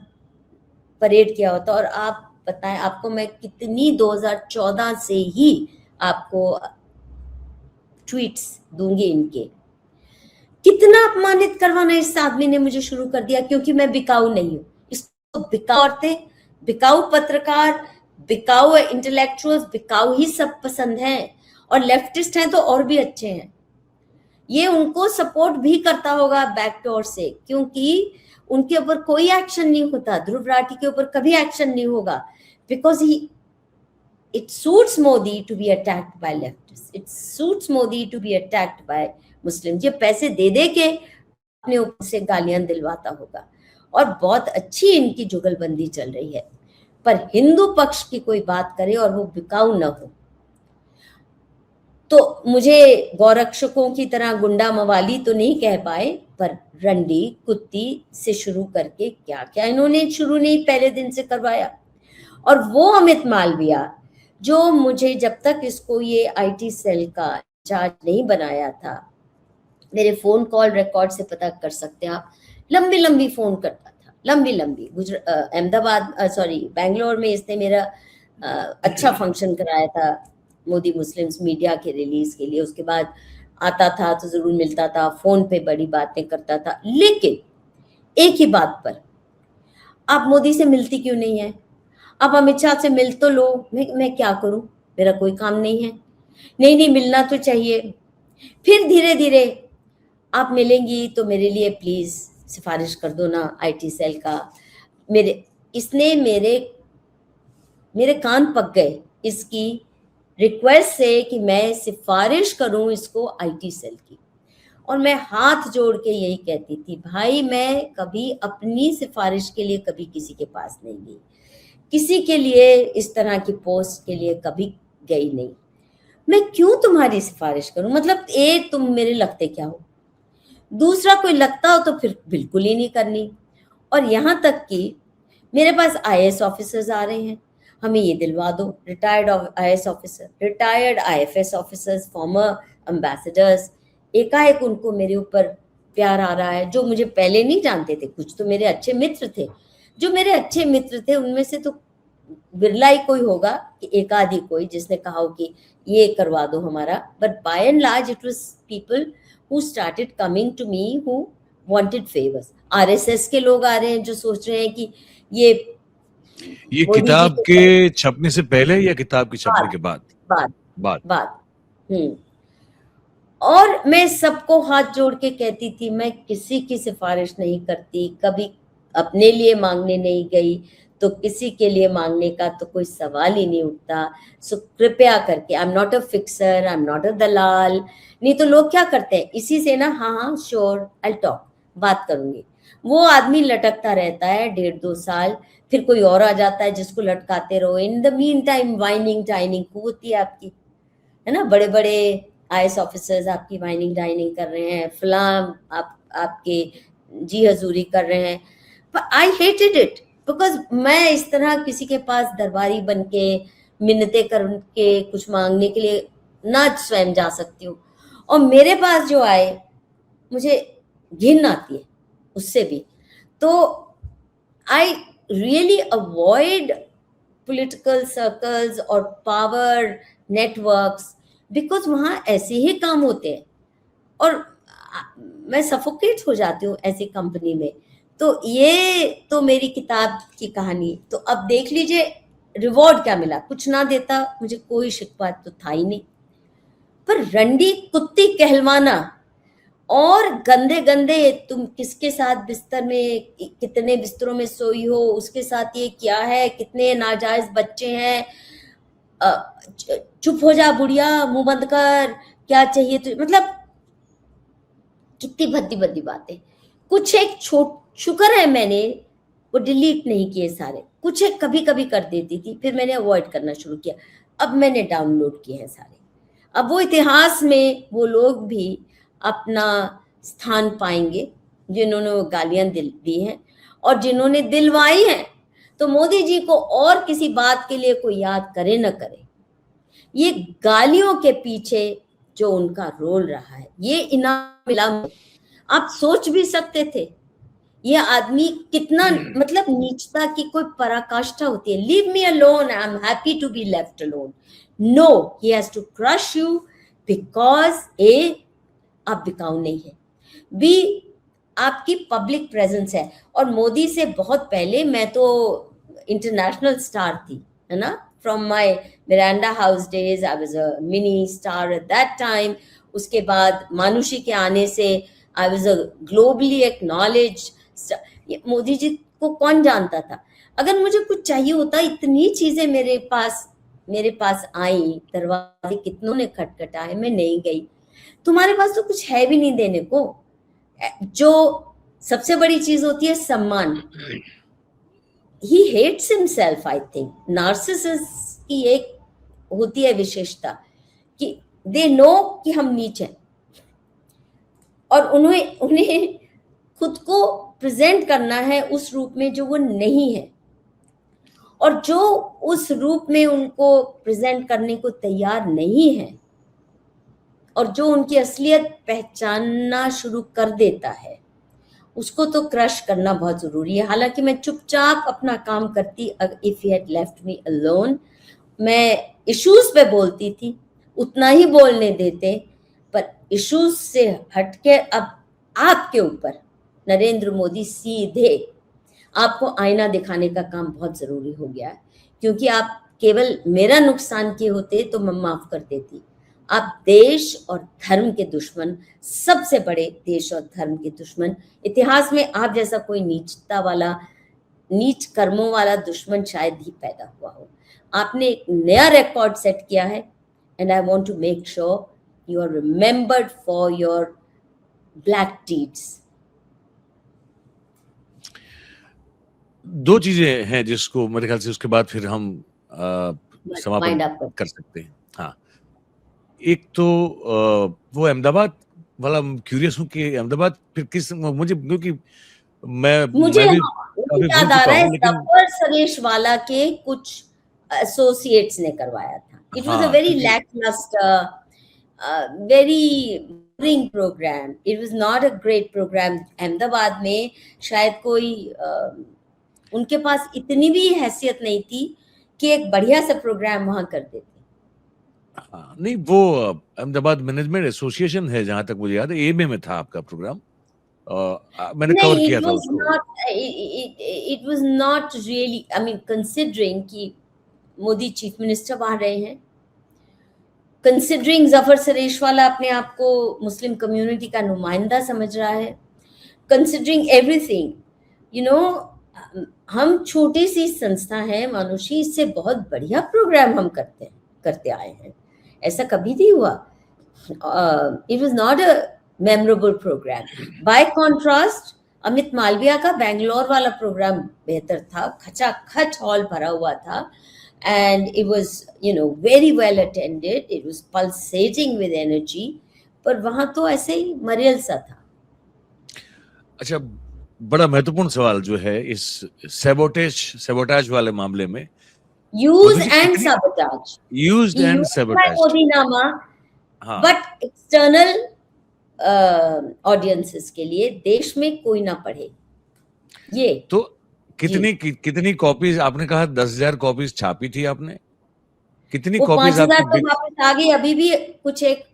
परेड किया होता। और आप बताएं, आपको मैं कितनी 2014 से ही आपको ट्वीट्स दूंगी इनके, कितना अपमानित करवाना इस आदमी ने मुझे शुरू कर दिया, क्योंकि मैं बिकाऊ नहीं हूं। इसको बिकाऊ औरतें, बिकाऊ पत्रकार, बिकाऊ इंटेलेक्चुअल्स, बिकाऊ ही सब पसंद हैं, और लेफ्टिस्ट हैं तो और भी अच्छे हैं। ये उनको सपोर्ट भी करता होगा बैकडोर से, क्योंकि उनके ऊपर कोई एक्शन नहीं होता। ध्रुव राठी के ऊपर कभी एक्शन नहीं होगा, because he it suits Modi to be attacked by leftists. It suits Modi to be attacked by Muslims. ये पैसे दे दे के अपने ऊपर से गालियां दिलवाता होगा, और बहुत अच्छी इनकी जुगलबंदी चल रही है। पर हिंदू पक्ष की कोई बात करे और वो बिकाऊ न हो, तो मुझे गौरक्षकों की तरह गुंडा मवाली तो नहीं कह पाए, पर रंडी कुत्ती से शुरू करके क्या क्या इन्होंने शुरू नहीं पहले दिन से करवाया। और वो अमित मालविया, जो मुझे जब तक इसको ये आईटी सेल का इंचार्ज नहीं बनाया था, मेरे फोन कॉल रिकॉर्ड से पता कर सकते हैं आप, लंबी लंबी फोन करता था, लंबी लंबी। अहमदाबाद सॉरी बैंगलोर में इसने मेरा अच्छा फंक्शन कराया था मोदी मुस्लिम्स मीडिया के रिलीज के लिए। उसके बाद आता था तो जरूर मिलता था, फोन पे बड़ी बातें करता था। लेकिन एक ही बात पर, आप मोदी से मिलती क्यों नहीं है? आप अमित शाह से मिल तो लो। मैं क्या करूं, मेरा कोई काम नहीं है। नहीं मिलना तो चाहिए। फिर धीरे धीरे आप मिलेंगी तो मेरे लिए प्लीज सिफारिश कर दो ना आईटी सेल का। इसने मेरे कान पक गए इसकी रिक्वेस्ट से कि मैं सिफारिश करूं इसको आईटी सेल की। और मैं हाथ जोड़ के यही कहती थी, भाई मैं कभी अपनी सिफारिश के लिए कभी किसी के पास नहीं गई, किसी के लिए इस तरह की पोस्ट के लिए कभी गई नहीं। मैं क्यों तुम्हारी सिफारिश करूं? मतलब तुम मेरे लगते क्या हो, दूसरा कोई लगता हो तो फिर बिल्कुल ही नहीं करनी। और यहाँ तक कि मेरे पास आईएएस ऑफिसर्स आ रहे हैं, हमें ये दिलवा दो, retired IAS officer, retired IFS officers, farmer ambassadors, एकाएक उनको मेरे ऊपर प्यार आ रहा है, जो मुझे पहले नहीं जानते थे। कुछ तो मेरे अच्छे मित्र थे, जो मेरे अच्छे मित्र थे उनमें से तो बिरला ही कोई होगा कि एक आधी कोई जिसने कहा हो कि ये करवा दो हमारा, but by and large it was people who started coming to me who wanted favours. RSS के लोग आ रहे हैं जो सोच रहे हैं कि ये किताब के छपने से पहले या किताब के छपने के बाद? बाद। और मैं सबको हाथ जोड़ के कहती थी, मैं किसी की सिफारिश नहीं करती, कभी अपने लिए मांगने नहीं गई, तो किसी के लिए मांगने का तो कोई सवाल ही नहीं उठता। सो कृपया करके, I am not a fixer, I am not a dalal. नहीं तो लोग क्या करते हैं, इसी से ना, हाँ हाँ श्योर आई टॉक, बात करूंगी। वो आदमी लटकता रहता है 1.5-2 साल, फिर कोई और आ जाता है जिसको लटकाते रहो। In the meantime wining टाइनिंग खूब होती है आपकी, है ना। बड़े बड़े आईएएस ऑफिसर्स आपकी वाइनिंग डाइनिंग कर रहे हैं, फलां आपके जी हजूरी कर रहे हैं। पर आई हेटेड इट, बिकॉज मैं इस तरह किसी के पास दरबारी बन के मिन्नतें करके कुछ मांगने के लिए ना स्वयं जा सकती हूँ। और मेरे पास जो आए, मुझे घिन आती है उससे भी। तो I really avoid political circles और पावर नेटवर्क्स, बिकॉज वहां ऐसे ही काम होते हैं और मैं सफोकेट हो जाती हूँ ऐसी कंपनी में। तो ये तो मेरी किताब की कहानी। तो अब देख लीजिए रिवॉर्ड क्या मिला, कुछ ना देता मुझे कोई शिकवा तो था ही नहीं, पर रंडी कुत्ती कहलवाना और गंदे गंदे, तुम किसके साथ बिस्तर में, कितने बिस्तरों में सोई हो, उसके साथ ये क्या है, कितने नाजायज बच्चे हैं, चुप हो जा बुढ़िया, मुंह बंद कर, क्या चाहिए तुझे, मतलब कितनी भद्दी भद्दी बातें। कुछ एक शुक्र है मैंने वो डिलीट नहीं किए सारे, कुछ एक कभी कभी कर देती थी, फिर मैंने अवॉइड करना शुरू किया। अब मैंने डाउनलोड किए हैं सारे। अब वो इतिहास में वो लोग भी अपना स्थान पाएंगे जिन्होंने वो गालियां दी हैं और जिन्होंने दिलवाई हैं। तो मोदी जी को और किसी बात के लिए कोई याद करे न करे, ये गालियों के पीछे जो उनका रोल रहा है, ये इनाम मिला। आप सोच भी सकते थे ये आदमी कितना, मतलब नीचता की कोई पराकाष्ठा होती है। Leave me alone, I am happy to be left alone. No, he has to crush you, because uh, आप बिकाऊ नहीं है, बी, आपकी पब्लिक प्रेजेंस है। और मोदी से बहुत पहले मैं तो इंटरनेशनल स्टार थी, है ना। From my Miranda House days I was a mini star at that time. उसके बाद मानुषी के आने से I was a globally acknowledge. Modi ji को कौन जानता था। अगर मुझे कुछ चाहिए होता, इतनी चीजें मेरे पास आई, दरवाजे कितनों ने खटखटाए, मैं नहीं गई। तुम्हारे पास तो कुछ है भी नहीं देने को। जो सबसे बड़ी चीज होती है सम्मान। He hates himself, I think narcissist की एक होती है विशेषता कि दे नो कि हम नीच हैं और उन्हें उन्हें खुद को प्रेजेंट करना है उस रूप में जो वो नहीं है, और जो उस रूप में उनको प्रेजेंट करने को तैयार नहीं है और जो उनकी असलियत पहचानना शुरू कर देता है, उसको तो क्रश करना बहुत जरूरी है। हालांकि मैं चुपचाप अपना काम करती, if he had left me alone. मैं इश्यूज पे बोलती थी, उतना ही बोलने देते, पर इश्यूज से हटके अब आपके ऊपर नरेंद्र मोदी सीधे आपको आईना दिखाने का काम बहुत जरूरी हो गया है, क्योंकि आप केवल मेरा नुकसान किए होते तो मैं माफ कर देती। आप देश और धर्म के दुश्मन, सबसे बड़े देश और धर्म के दुश्मन। इतिहास में आप जैसा कोई नीचता वाला, नीच कर्मों वाला दुश्मन शायद ही पैदा हुआ हो। आपने एक नया रिकॉर्ड सेट किया है, and I want to make sure you are remembered for your black deeds. दो चीजें हैं जिसको मेरे ख्याल से उसके बाद फिर हम समापन माइंड अप कर सकते हैं। हाँ, एक तो वो अहमदाबाद वाला, क्यूरियस हूँ कि अहमदाबाद फिर किस, मुझे क्योंकि मुझे मैं भी मुझे काफी घूम याद आ चुका रहा है, हूँ, लेकिन सफर सरेश वाला के कुछ एसोसिएट्स ने करवाया था। इट वाज अ हाँ, वेरी क्योंकि lacklustre, very boring programme. It was not a great programme. Ahmedabad में शायद कोई उनके पास इतनी भी हैसियत नहीं थी कि एक बढ़िया सा प्रोग्राम वहां कर देते। हाँ, नहीं वो अहमदाबाद मैनेजमेंट एसोसिएशन है, जहां तक मुझे याद है, एएमए में था आपका प्रोग्राम। मैंने कवर नहीं, किया था उसको। It was not really, I mean considering कि मोदी चीफ मिनिस्टर वहां रहे हैं, कंसिडरिंग जफर सरेशवाला अपने आप को मुस्लिम कम्युनिटी का नुमाइंदा समझ रहा है, कंसिडरिंग एवरीथिंग, यू नो, हम छोटी सी संस्था है मानुषी, इससे बहुत बढ़िया प्रोग्राम हम करते आए हैं, ऐसा कभी नहीं हुआ. It was not a memorable program. By contrast, Amit Malviya का बैंगलोर वाला प्रोग्राम बेहतर था, खचाखच हॉल भरा हुआ था, and it was, you know, very well attended. It was pulsating with energy. पर वहां तो ऐसे ही मरियल सा था. अच्छा, बड़ा महत्वपूर्ण सवाल जो है इस सेबोटाज वाले मामले में, Use मधु जी and कितनी sabotage. Used He and used my सेबोटाज्ड. मोदीनामा, हाँ, but external ऑडियंसेस के लिए, देश में कोई ना पढ़े ये. तो जी, कितनी कॉपीज, आपने कहा 10,000 कॉपीज छापी थी आपने, कितनी वो कॉपीज 5,000 आपकी तो वापस आ गई, अभी भी कुछ एक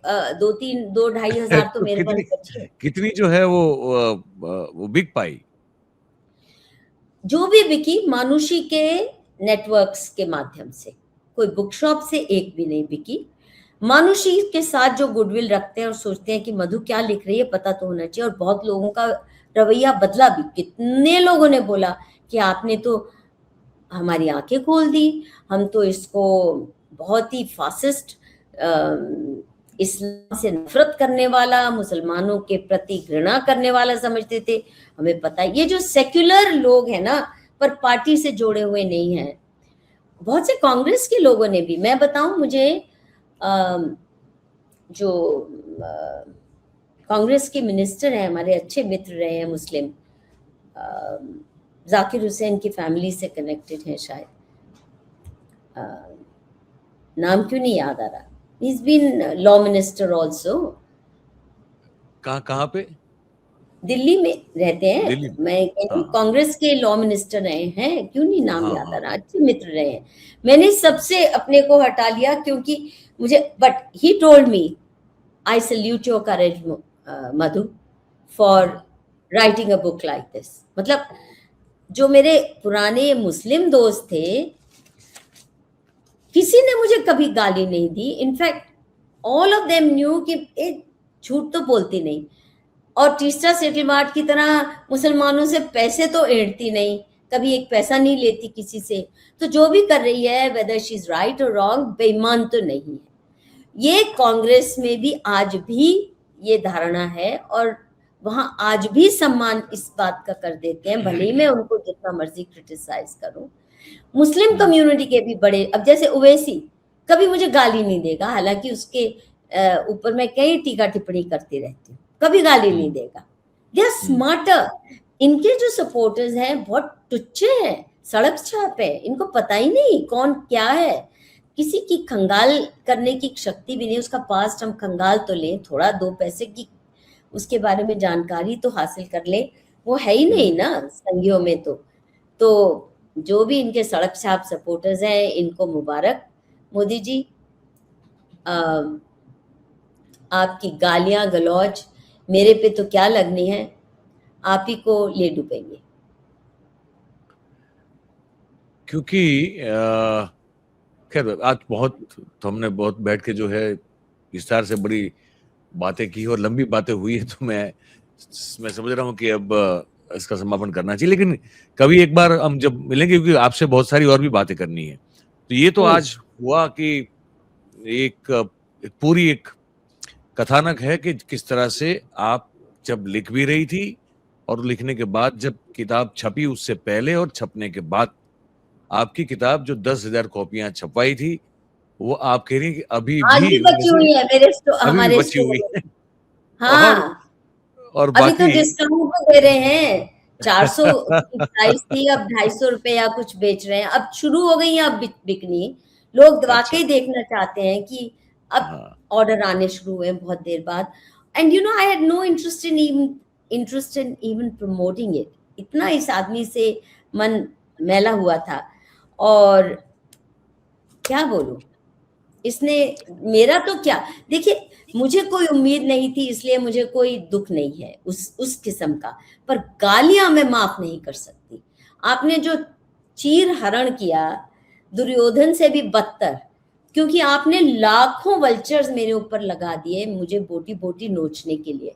2-2.5 हजार तो तो मेरे कितनी पास बची है. कितनी जो है वो बिक पाई? जो भी बिकी मानुषी के नेटवर्क्स के माध्यम से, कोई बुक शॉप से एक भी नहीं बिकी. मानुषी के साथ जो गुडविल रखते हैं और सोचते हैं कि मधु क्या लिख रही है पता तो होना चाहिए, और बहुत लोगों का रवैया बदला भी. कितने लोगों ने बोला कि आपने तो हमारी आंखें खोल दी, हम तो इसको बहुत ही फासिस्ट, इस्लाम से नफरत करने वाला, मुसलमानों के प्रति घृणा करने वाला समझते थे. हमें पता है ये जो सेक्युलर लोग हैं ना, पर पार्टी से जोड़े हुए नहीं हैं. बहुत से कांग्रेस के लोगों ने भी, मैं बताऊं, मुझे जो कांग्रेस के मिनिस्टर हैं, हमारे अच्छे मित्र रहे हैं मुस्लिम, जाकिर हुसैन की फैमिली से कनेक्टेड हैं शायद, नाम क्यों नहीं याद आ रहा. He is been law minister also. कहाँ पे? दिल्ली में रहते हैं. दिल्ली में? मैं हाँ कांग्रेस के लॉ मिनिस्टर रहे हैं, क्यों नहीं नाम हाँ याद आ हाँ. रहा. अच्छे मित्र रहे हैं. मैंने सबसे अपने को हटा लिया क्योंकि मुझे, but he told me, I salute your courage Madhu for writing a book like this. मतलब जो मेरे पुराने मुस्लिम दोस्त थे, किसी ने मुझे कभी गाली नहीं दी. In fact all of them knew कि झूठ तो बोलती नहीं, और तीसरा सेटलमार्ट की तरह मुसलमानों से पैसे तो एड़ती नहीं, कभी एक पैसा नहीं लेती किसी से. तो जो भी कर रही है, वेदर शी इज राइट और रॉन्ग, बेईमान तो नहीं है. ये कांग्रेस में भी आज भी ये धारणा है, और वहां आज भी सम्मान इस बात का कर देते हैं, भले ही मैं उनको जितना मर्जी क्रिटिसाइज करूं. मुस्लिम कम्युनिटी के भी बड़े, अब जैसे ओवैसी कभी मुझे गाली नहीं देगा, हालांकि उसके ऊपर मैं कई टीका टिप्पणी करती रहती हूँ, कभी गाली नहीं देगा. They are smarter. इनके जो सपोर्टर्स हैं बहुत टुच्चे हैं, सड़क छाप है, इनको पता ही नहीं कौन क्या है. किसी की खंगाल करने की शक्ति भी नहीं. उसका पास्ट हम खंगाल तो लें, थोड़ा 2 पैसे की उसके बारे में जानकारी तो हासिल कर ले, वो है ही नहीं ना संगियों में. तो जो भी इनके सड़क छाप सपोर्टर्स हैं, इनको मुबारक. मोदी जी, आपकी गालियां गलौज मेरे पे तो क्या लगनी है, आप ही को ले डूबेंगे. क्योंकि खैर आज बहुत, तो हमने बहुत बैठ के जो है विस्तार से बड़ी बातें की और लंबी बातें हुई है, तो मैं समझ रहा हूँ कि अब इसका समापन करना चाहिए. लेकिन कभी एक बार हम जब मिलेंगे, क्योंकि आपसे बहुत सारी और भी बातें करनी है. तो ये तो आज हुआ कि एक पूरी एक कथानक है कि किस तरह से आप जब लिख भी रही थी, और लिखने के बाद जब किताब छपी, उससे पहले और छपने के बाद, आपकी किताब जो 10,000 कॉपियां छपवाई थी, वो आप कह रही हैं कि अभी आज भी भी बची हुई है मेरे अभी भी हमारे बची स्टोर हुई में. है. हाँ, और अभी तो बाकी डिस्काउंट पे दे रहे हैं. 400 की प्राइस थी, अब 250 रुपए या कुछ बेच रहे हैं. अब शुरू हो गई है अब बिकनी. लोग अच्छा, वाकई देखना चाहते हैं कि अब हाँ, ऑर्डर आने शुरू हुए हैं बहुत देर बाद. And you know, I had no interest in even promoting it. इतना इस आदमी से मन मैला हुआ था, और क्या बोलूं, इसने, मेरा तो क्या, देखिए, मुझे कोई उम्मीद नहीं थी, इसलिए मुझे कोई दुख नहीं है उस किस्म का. पर गालियां मैं माफ नहीं कर सकती. आपने जो चीर हरण किया, दुर्योधन से भी बदतर, क्योंकि आपने लाखों वल्चर्स मेरे ऊपर लगा दिए मुझे बोटी-बोटी नोचने के लिए।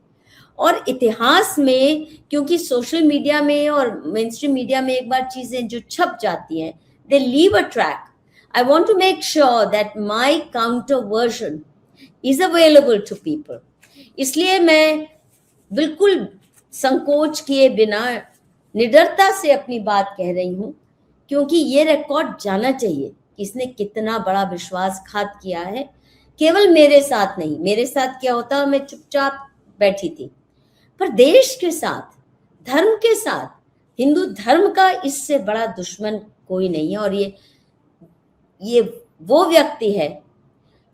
और इतिहास में, क्योंकि सोशल मीडिया में और मेनस्ट्रीम मीडिया में एक बार चीज़ें जो छप जाती हैं, they leave a track. I want to make sure that my counter version is available to people. इसलिए मैं बिल्कुल संकोच किए बिना निडरता से अपनी बात कह रही हूँ, क्योंकि ये रिकॉर्ड जाना चाहिए कि इसने कितना बड़ा विश्वासघात किया है। केवल मेरे साथ नहीं, मेरे साथ क्या होता, मैं चुपचाप बैठी थी, पर देश के साथ, धर्म के साथ, हिंदू धर्म का इससे बड़ा दुश्मन कोई नहीं है। और ये वो व्यक्ति है,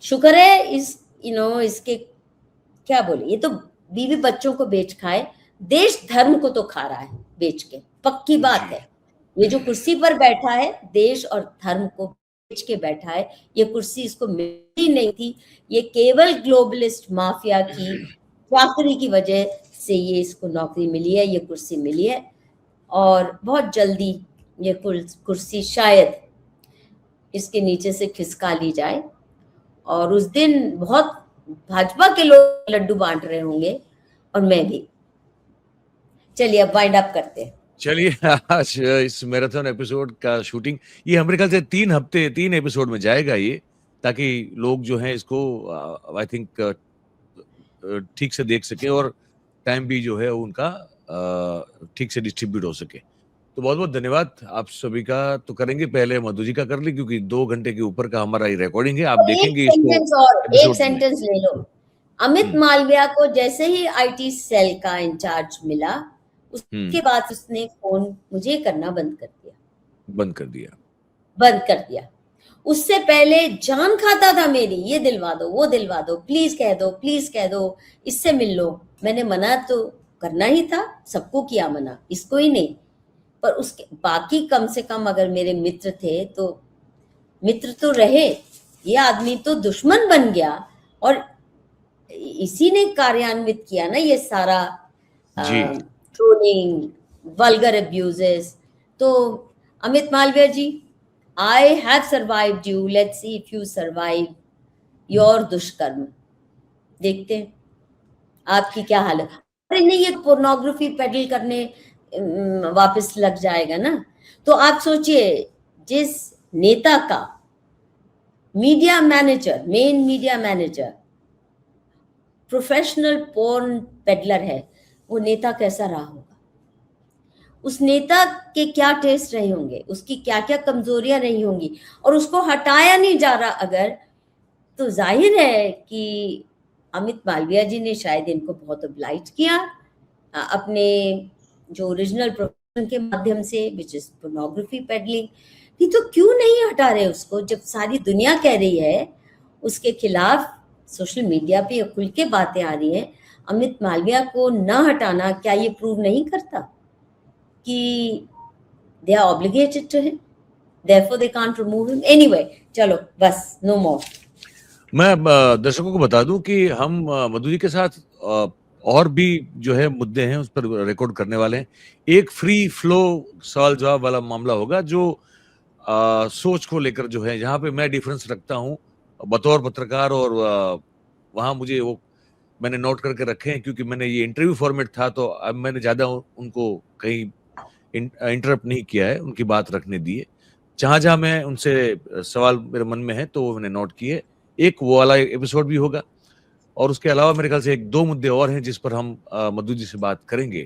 शुक्र है इस इसके क्या बोले, ये तो बीवी बच्चों को बेच खाए, देश धर्म को तो खा रहा है बेच के, पक्की बात है। ये जो कुर्सी पर बैठा है, देश और धर्म को बेच के बैठा है। ये कुर्सी इसको मिली नहीं थी, ये केवल ग्लोबलिस्ट माफिया की चाकरी की वजह से ये इसको नौकरी मिली है, ये कुर्सी मिली है। और बहुत जल्दी ये कुर्सी शायद इसके नीचे से खिसका ली जाए, और उस दिन बहुत भाजपा के लोग लड्डू बांट रहे होंगे, और मैं भी। चलिए अब वाइंड अप करते हैं। चलिए, आज इस मैराथन एपिसोड का शूटिंग ये हमारे ख्याल से 3 एपिसोड में जाएगा ये, ताकि लोग जो हैं इसको आई थिंक ठीक से देख सके और टाइम भी जो है उनका ठीक से डिस्ट्रीब्यूट हो सके। तो बहुत बहुत धन्यवाद आप सभी का। तो करेंगे पहले मधु जी का कर ले, क्योंकि 2 घंटे के ऊपर का हमारा ये रिकॉर्डिंग है। आप तो देखेंगे एक सेंटेंस और एक एपिसोड में। सेंटेंस ले लो। अमित मालविया को जैसे ही आईटी सेल का इंचार्ज मिला, उसके बाद उसने फोन मुझे करना बंद कर दिया। उससे पहले जान खाता था मेरी, ये दिलवा दो, वो दिलवा दो, प्लीज कह दो, इससे मिल लो। मैंने मना तो करना ही था, सबको किया मना, इसको ही नहीं। पर उसके बाकी कम से कम अगर मेरे मित्र थे तो मित्र तो रहे, ये आदमी तो दुश्मन बन गया। और इसी ने कार्यान्वित किया ना ये सारा ट्रोलिंग, वल्गर अब्यूजेस। तो अमित मालविया जी, I have survived you. Let's see if you survive your दुष्कर्म। देखते हैं आपकी क्या हालत। अरे नहीं, ये पोर्नोग्राफी पेडल करने वापस लग जाएगा ना। तो आप सोचिए, जिस नेता का media manager, main media manager professional porn peddler है, वो नेता कैसा रहा होगा, उस नेता के क्या टेस्ट रहे होंगे, उसकी क्या क्या कमजोरियां रही होंगी, और उसको हटाया नहीं जा रहा अगर, तो जाहिर है कि अमित मालविया जी ने शायद इनको बहुत ओब्लाइज किया अपने जो ओरिजिनल प्रोफेशन के माध्यम से, विच इज पोर्नोग्राफी पेडलिंग। नहीं तो क्यों नहीं हटा रहे उसको, जब सारी दुनिया कह रही है उसके खिलाफ, सोशल मीडिया पे खुल के बातें आ रही हैं। अमित मालविया को न हटाना क्या ये प्रूव नहीं करता कि they are obligated to him, therefore they can't remove him anyway? चलो बस, no more। मैं दर्शकों को बता दूं कि हम मधु जी के साथ और भी जो है मुद्दे हैं उस पर रिकॉर्ड करने वाले हैं। एक फ्री फ्लो सवाल जवाब वाला मामला होगा, जो सोच को लेकर जो है, जहाँ पे मैं डिफरेंस रखता हूँ बतौर पत्रकार, और वहाँ मुझे वो मैंने नोट करके रखे हैं, क्योंकि मैंने ये इंटरव्यू फॉर्मेट था, तो अब मैंने ज्यादा उनको कहीं इंटरप्ट नहीं किया है, उनकी बात रखने दी है। जहां मैं उनसे सवाल मेरे मन में है तो वो मैंने नोट किए। एक वो वाला एपिसोड भी होगा, और उसके अलावा मेरे ख्याल से 1-2 मुद्दे और हैं जिस पर हम मधु जी से बात करेंगे।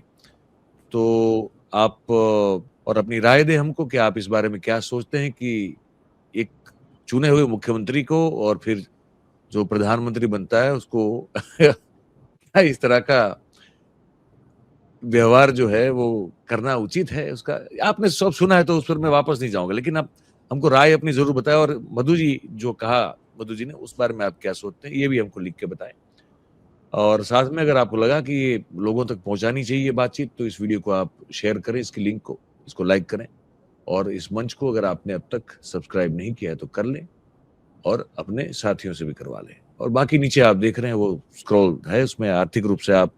तो आप और अपनी राय दें हमको कि आप इस बारे में क्या सोचते हैं कि एक चुने हुए मुख्यमंत्री को और फिर जो प्रधानमंत्री बनता है उसको इस तरह का व्यवहार जो है वो करना उचित है। उसका आपने सब सुना है तो उस पर मैं वापस नहीं जाऊंगा, लेकिन आप हमको राय अपनी जरूर बताएं, और मधु जी जो कहा मधु जी ने उस बारे में आप क्या सोचते हैं ये भी हमको लिख के बताएं। और साथ में अगर आपको लगा कि ये लोगों तक पहुंचानी चाहिए बातचीत, तो इस वीडियो को आप शेयर करें, इसकी लिंक को, इसको लाइक करें, और इस मंच को अगर आपने अब तक सब्सक्राइब नहीं किया है तो कर लें, और अपने साथियों से भी करवा लें। और बाकी नीचे आप देख रहे हैं वो स्क्रॉल है, उसमें आर्थिक रूप से आप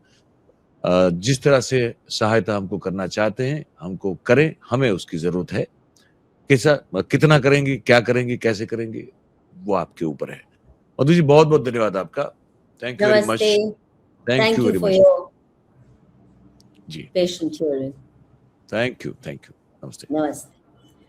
जिस तरह से सहायता हमको करना चाहते हैं हमको करें, हमें उसकी जरूरत है। कितना करेंगे, क्या करेंगे, कैसे करेंगे, वो आपके ऊपर है। मधु जी बहुत बहुत धन्यवाद आपका। Thank you very much. Namaste. Thank Thank you you very for much your जी। patient hearing. थैंक यू नमस्ते। Namaste.